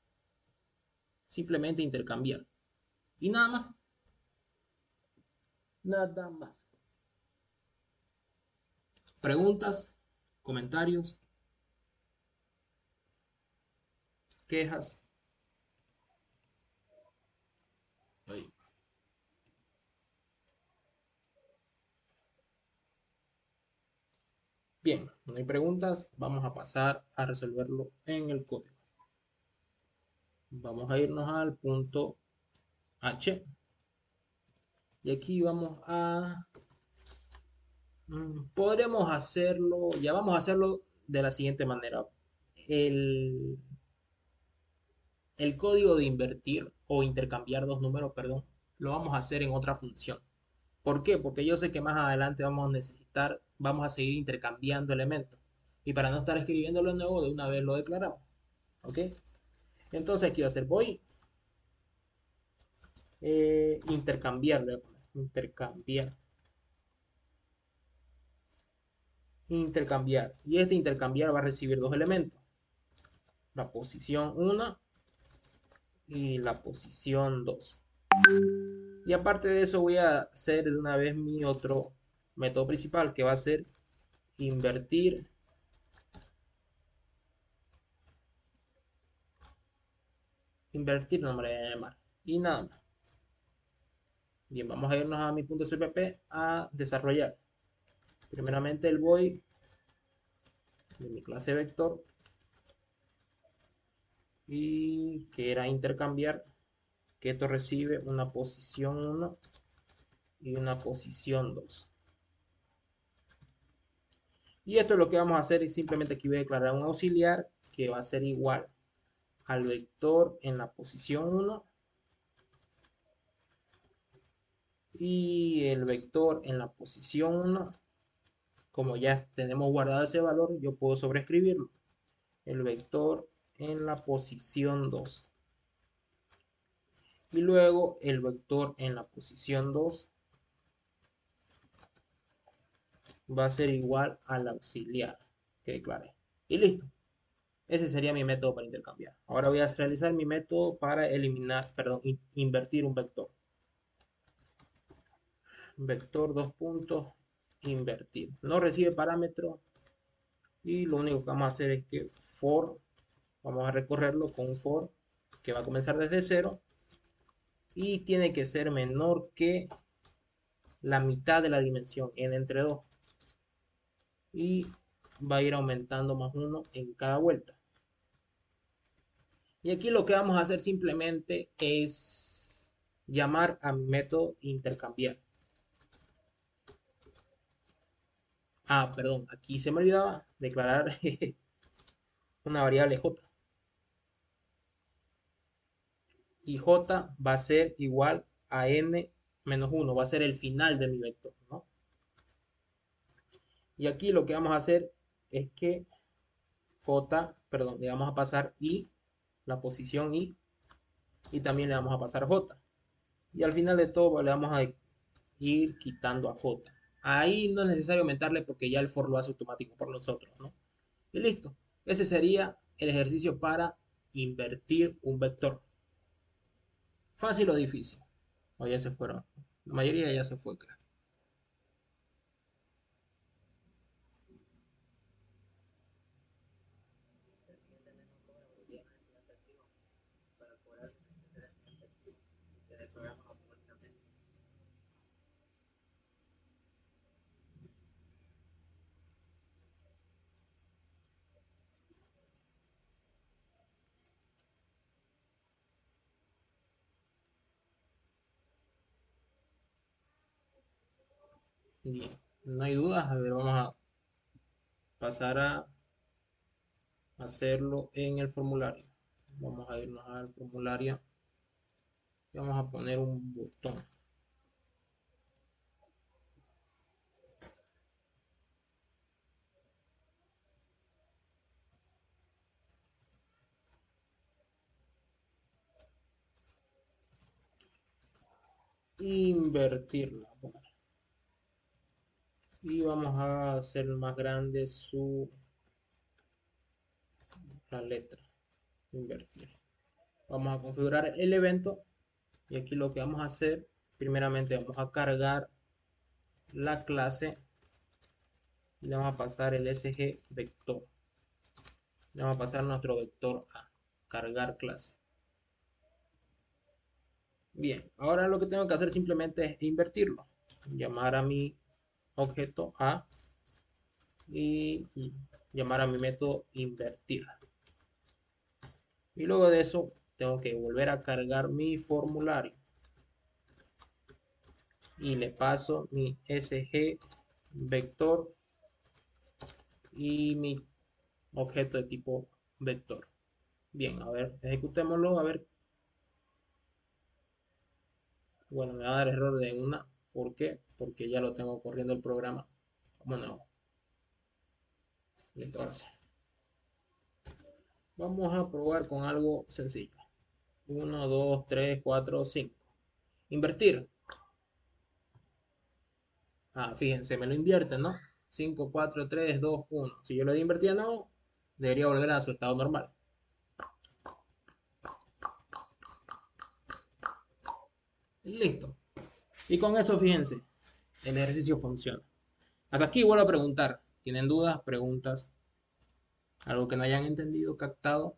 Simplemente intercambiar. Y nada más. Nada más. Preguntas, comentarios, quejas. Ahí. Bien, no hay preguntas. Vamos a pasar a resolverlo en el código. Vamos a irnos al punto H. Y aquí vamos a... podremos hacerlo, ya vamos a hacerlo de la siguiente manera. El, el código de invertir o intercambiar dos números, perdón, lo vamos a hacer en otra función. ¿Por qué? Porque yo sé que más adelante vamos a necesitar, vamos a seguir intercambiando elementos. Y para no estar escribiéndolo de nuevo, de una vez lo declaramos. ¿Ok? Entonces aquí va a ser voy intercambiar, intercambiar, intercambiar. Y este intercambiar va a recibir dos elementos. La posición 1 y la posición 2. Y aparte de eso voy a hacer de una vez mi otro método principal que va a ser invertir. Invertir no me lo voy a llamar. Y nada más. Bien, vamos a irnos a mi punto .cpp a desarrollar. Primeramente el void de mi clase vector y que era intercambiar, que esto recibe una posición 1 y una posición 2. Y esto es lo que vamos a hacer y simplemente aquí voy a declarar un auxiliar que va a ser igual al vector en la posición 1 y el vector en la posición 1. Como ya tenemos guardado ese valor, yo puedo sobreescribirlo. El vector en la posición 2. Y luego el vector en la posición 2 va a ser igual al auxiliar que declaré. Y listo. Ese sería mi método para intercambiar. Ahora voy a realizar mi método para eliminar, perdón, invertir un vector. Vector dos puntos, invertir. No recibe parámetro y lo único que vamos a hacer es que for, vamos a recorrerlo con un for que va a comenzar desde 0 y tiene que ser menor que la mitad de la dimensión n entre 2 y va a ir aumentando más 1 en cada vuelta. Y aquí lo que vamos a hacer simplemente es llamar a mi método intercambiar. Ah, perdón, aquí se me olvidaba declarar una variable j. Y j va a ser igual a n menos 1, va a ser el final de mi vector, ¿no? Y aquí lo que vamos a hacer es que j, perdón, le vamos a pasar i, la posición i, y también le vamos a pasar j. Y al final de todo le vamos a ir quitando a J. Ahí no es necesario aumentarle porque ya el for lo hace automático por nosotros, ¿no? Y listo. Ese sería el ejercicio para invertir un vector. ¿Fácil o difícil? O ya se fueron. La mayoría ya se fue, creo. El siguiente menú cobra porque ya no es estudiante activo. Para cobrar necesita ser estudiante activo y se desprograma automáticamente. Bien. No hay dudas. A ver, vamos a pasar a hacerlo en el formulario. Vamos a irnos al formulario y vamos a poner un botón. Invertirla. Y vamos a hacer más grande la letra. Invertir. Vamos a configurar el evento y aquí lo que vamos a hacer, primeramente vamos a cargar la clase y le vamos a pasar el SG vector. Le vamos a pasar nuestro vector a cargar clase. Bien, ahora lo que tengo que hacer simplemente es invertirlo. Llamar a mi objeto A y llamar a mi método invertir. Y luego de eso tengo que volver a cargar mi formulario y le paso mi SG vector y mi objeto de tipo vector. Bien, a ver, ejecutémoslo, a ver. Bueno, me va a dar error de una. ¿Por qué? Porque ya lo tengo corriendo el programa. Bueno, listo, ahora sí. Vamos a probar con algo sencillo. Uno, 2, 3, 4, 5. Invertir. Ah, fíjense, me lo invierte, ¿no? 5, 4, 3, 2, 1. Si yo lo invertía, no, debería volver a su estado normal. Listo. Y con eso, fíjense, el ejercicio funciona. Hasta aquí vuelvo a preguntar. ¿Tienen dudas, preguntas? ¿Algo que no hayan entendido, captado?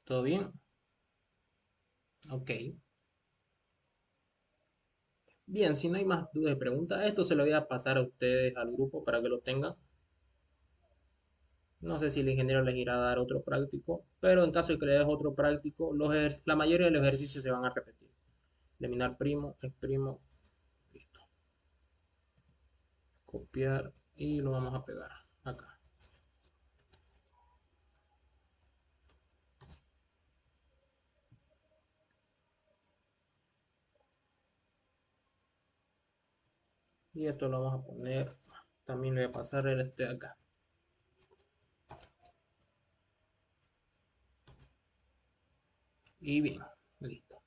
¿Todo bien? Ok. Bien, si no hay más dudas y preguntas, esto se lo voy a pasar a ustedes al grupo para que lo tengan. No sé si el ingeniero les irá a dar otro práctico, pero en caso de que le des otro práctico, la mayoría de los ejercicios se van a repetir. Eliminar primo, exprimo, listo. Copiar y lo vamos a pegar acá. Y esto lo vamos a poner, también le voy a pasar el este de acá. Y bien, listo.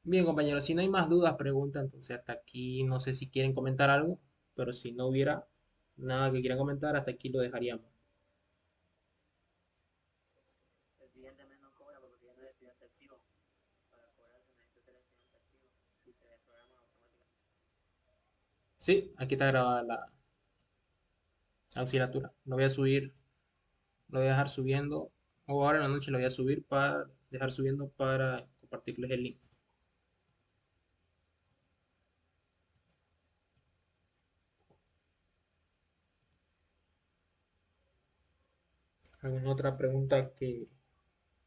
Bien, compañeros, si no hay más dudas, preguntas, entonces hasta aquí no sé si quieren comentar algo, pero si no hubiera nada que quieran comentar, hasta aquí lo dejaríamos. El siguiente mes no cobra porque ya no es estudiante activo. Para cobrar se necesita ser estudiante activo y se desprograma automáticamente. Sí, aquí está grabada la auxiliatura. Lo voy a subir, lo voy a dejar subiendo, o ahora en la noche lo voy a subir para dejar subiendo para compartirles el link. ¿Alguna otra pregunta que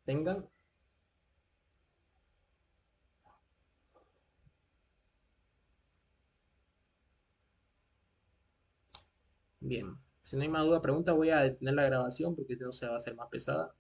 tengan? Bien, si no hay más duda, pregunta, voy a detener la grabación porque si no se va a hacer más pesada.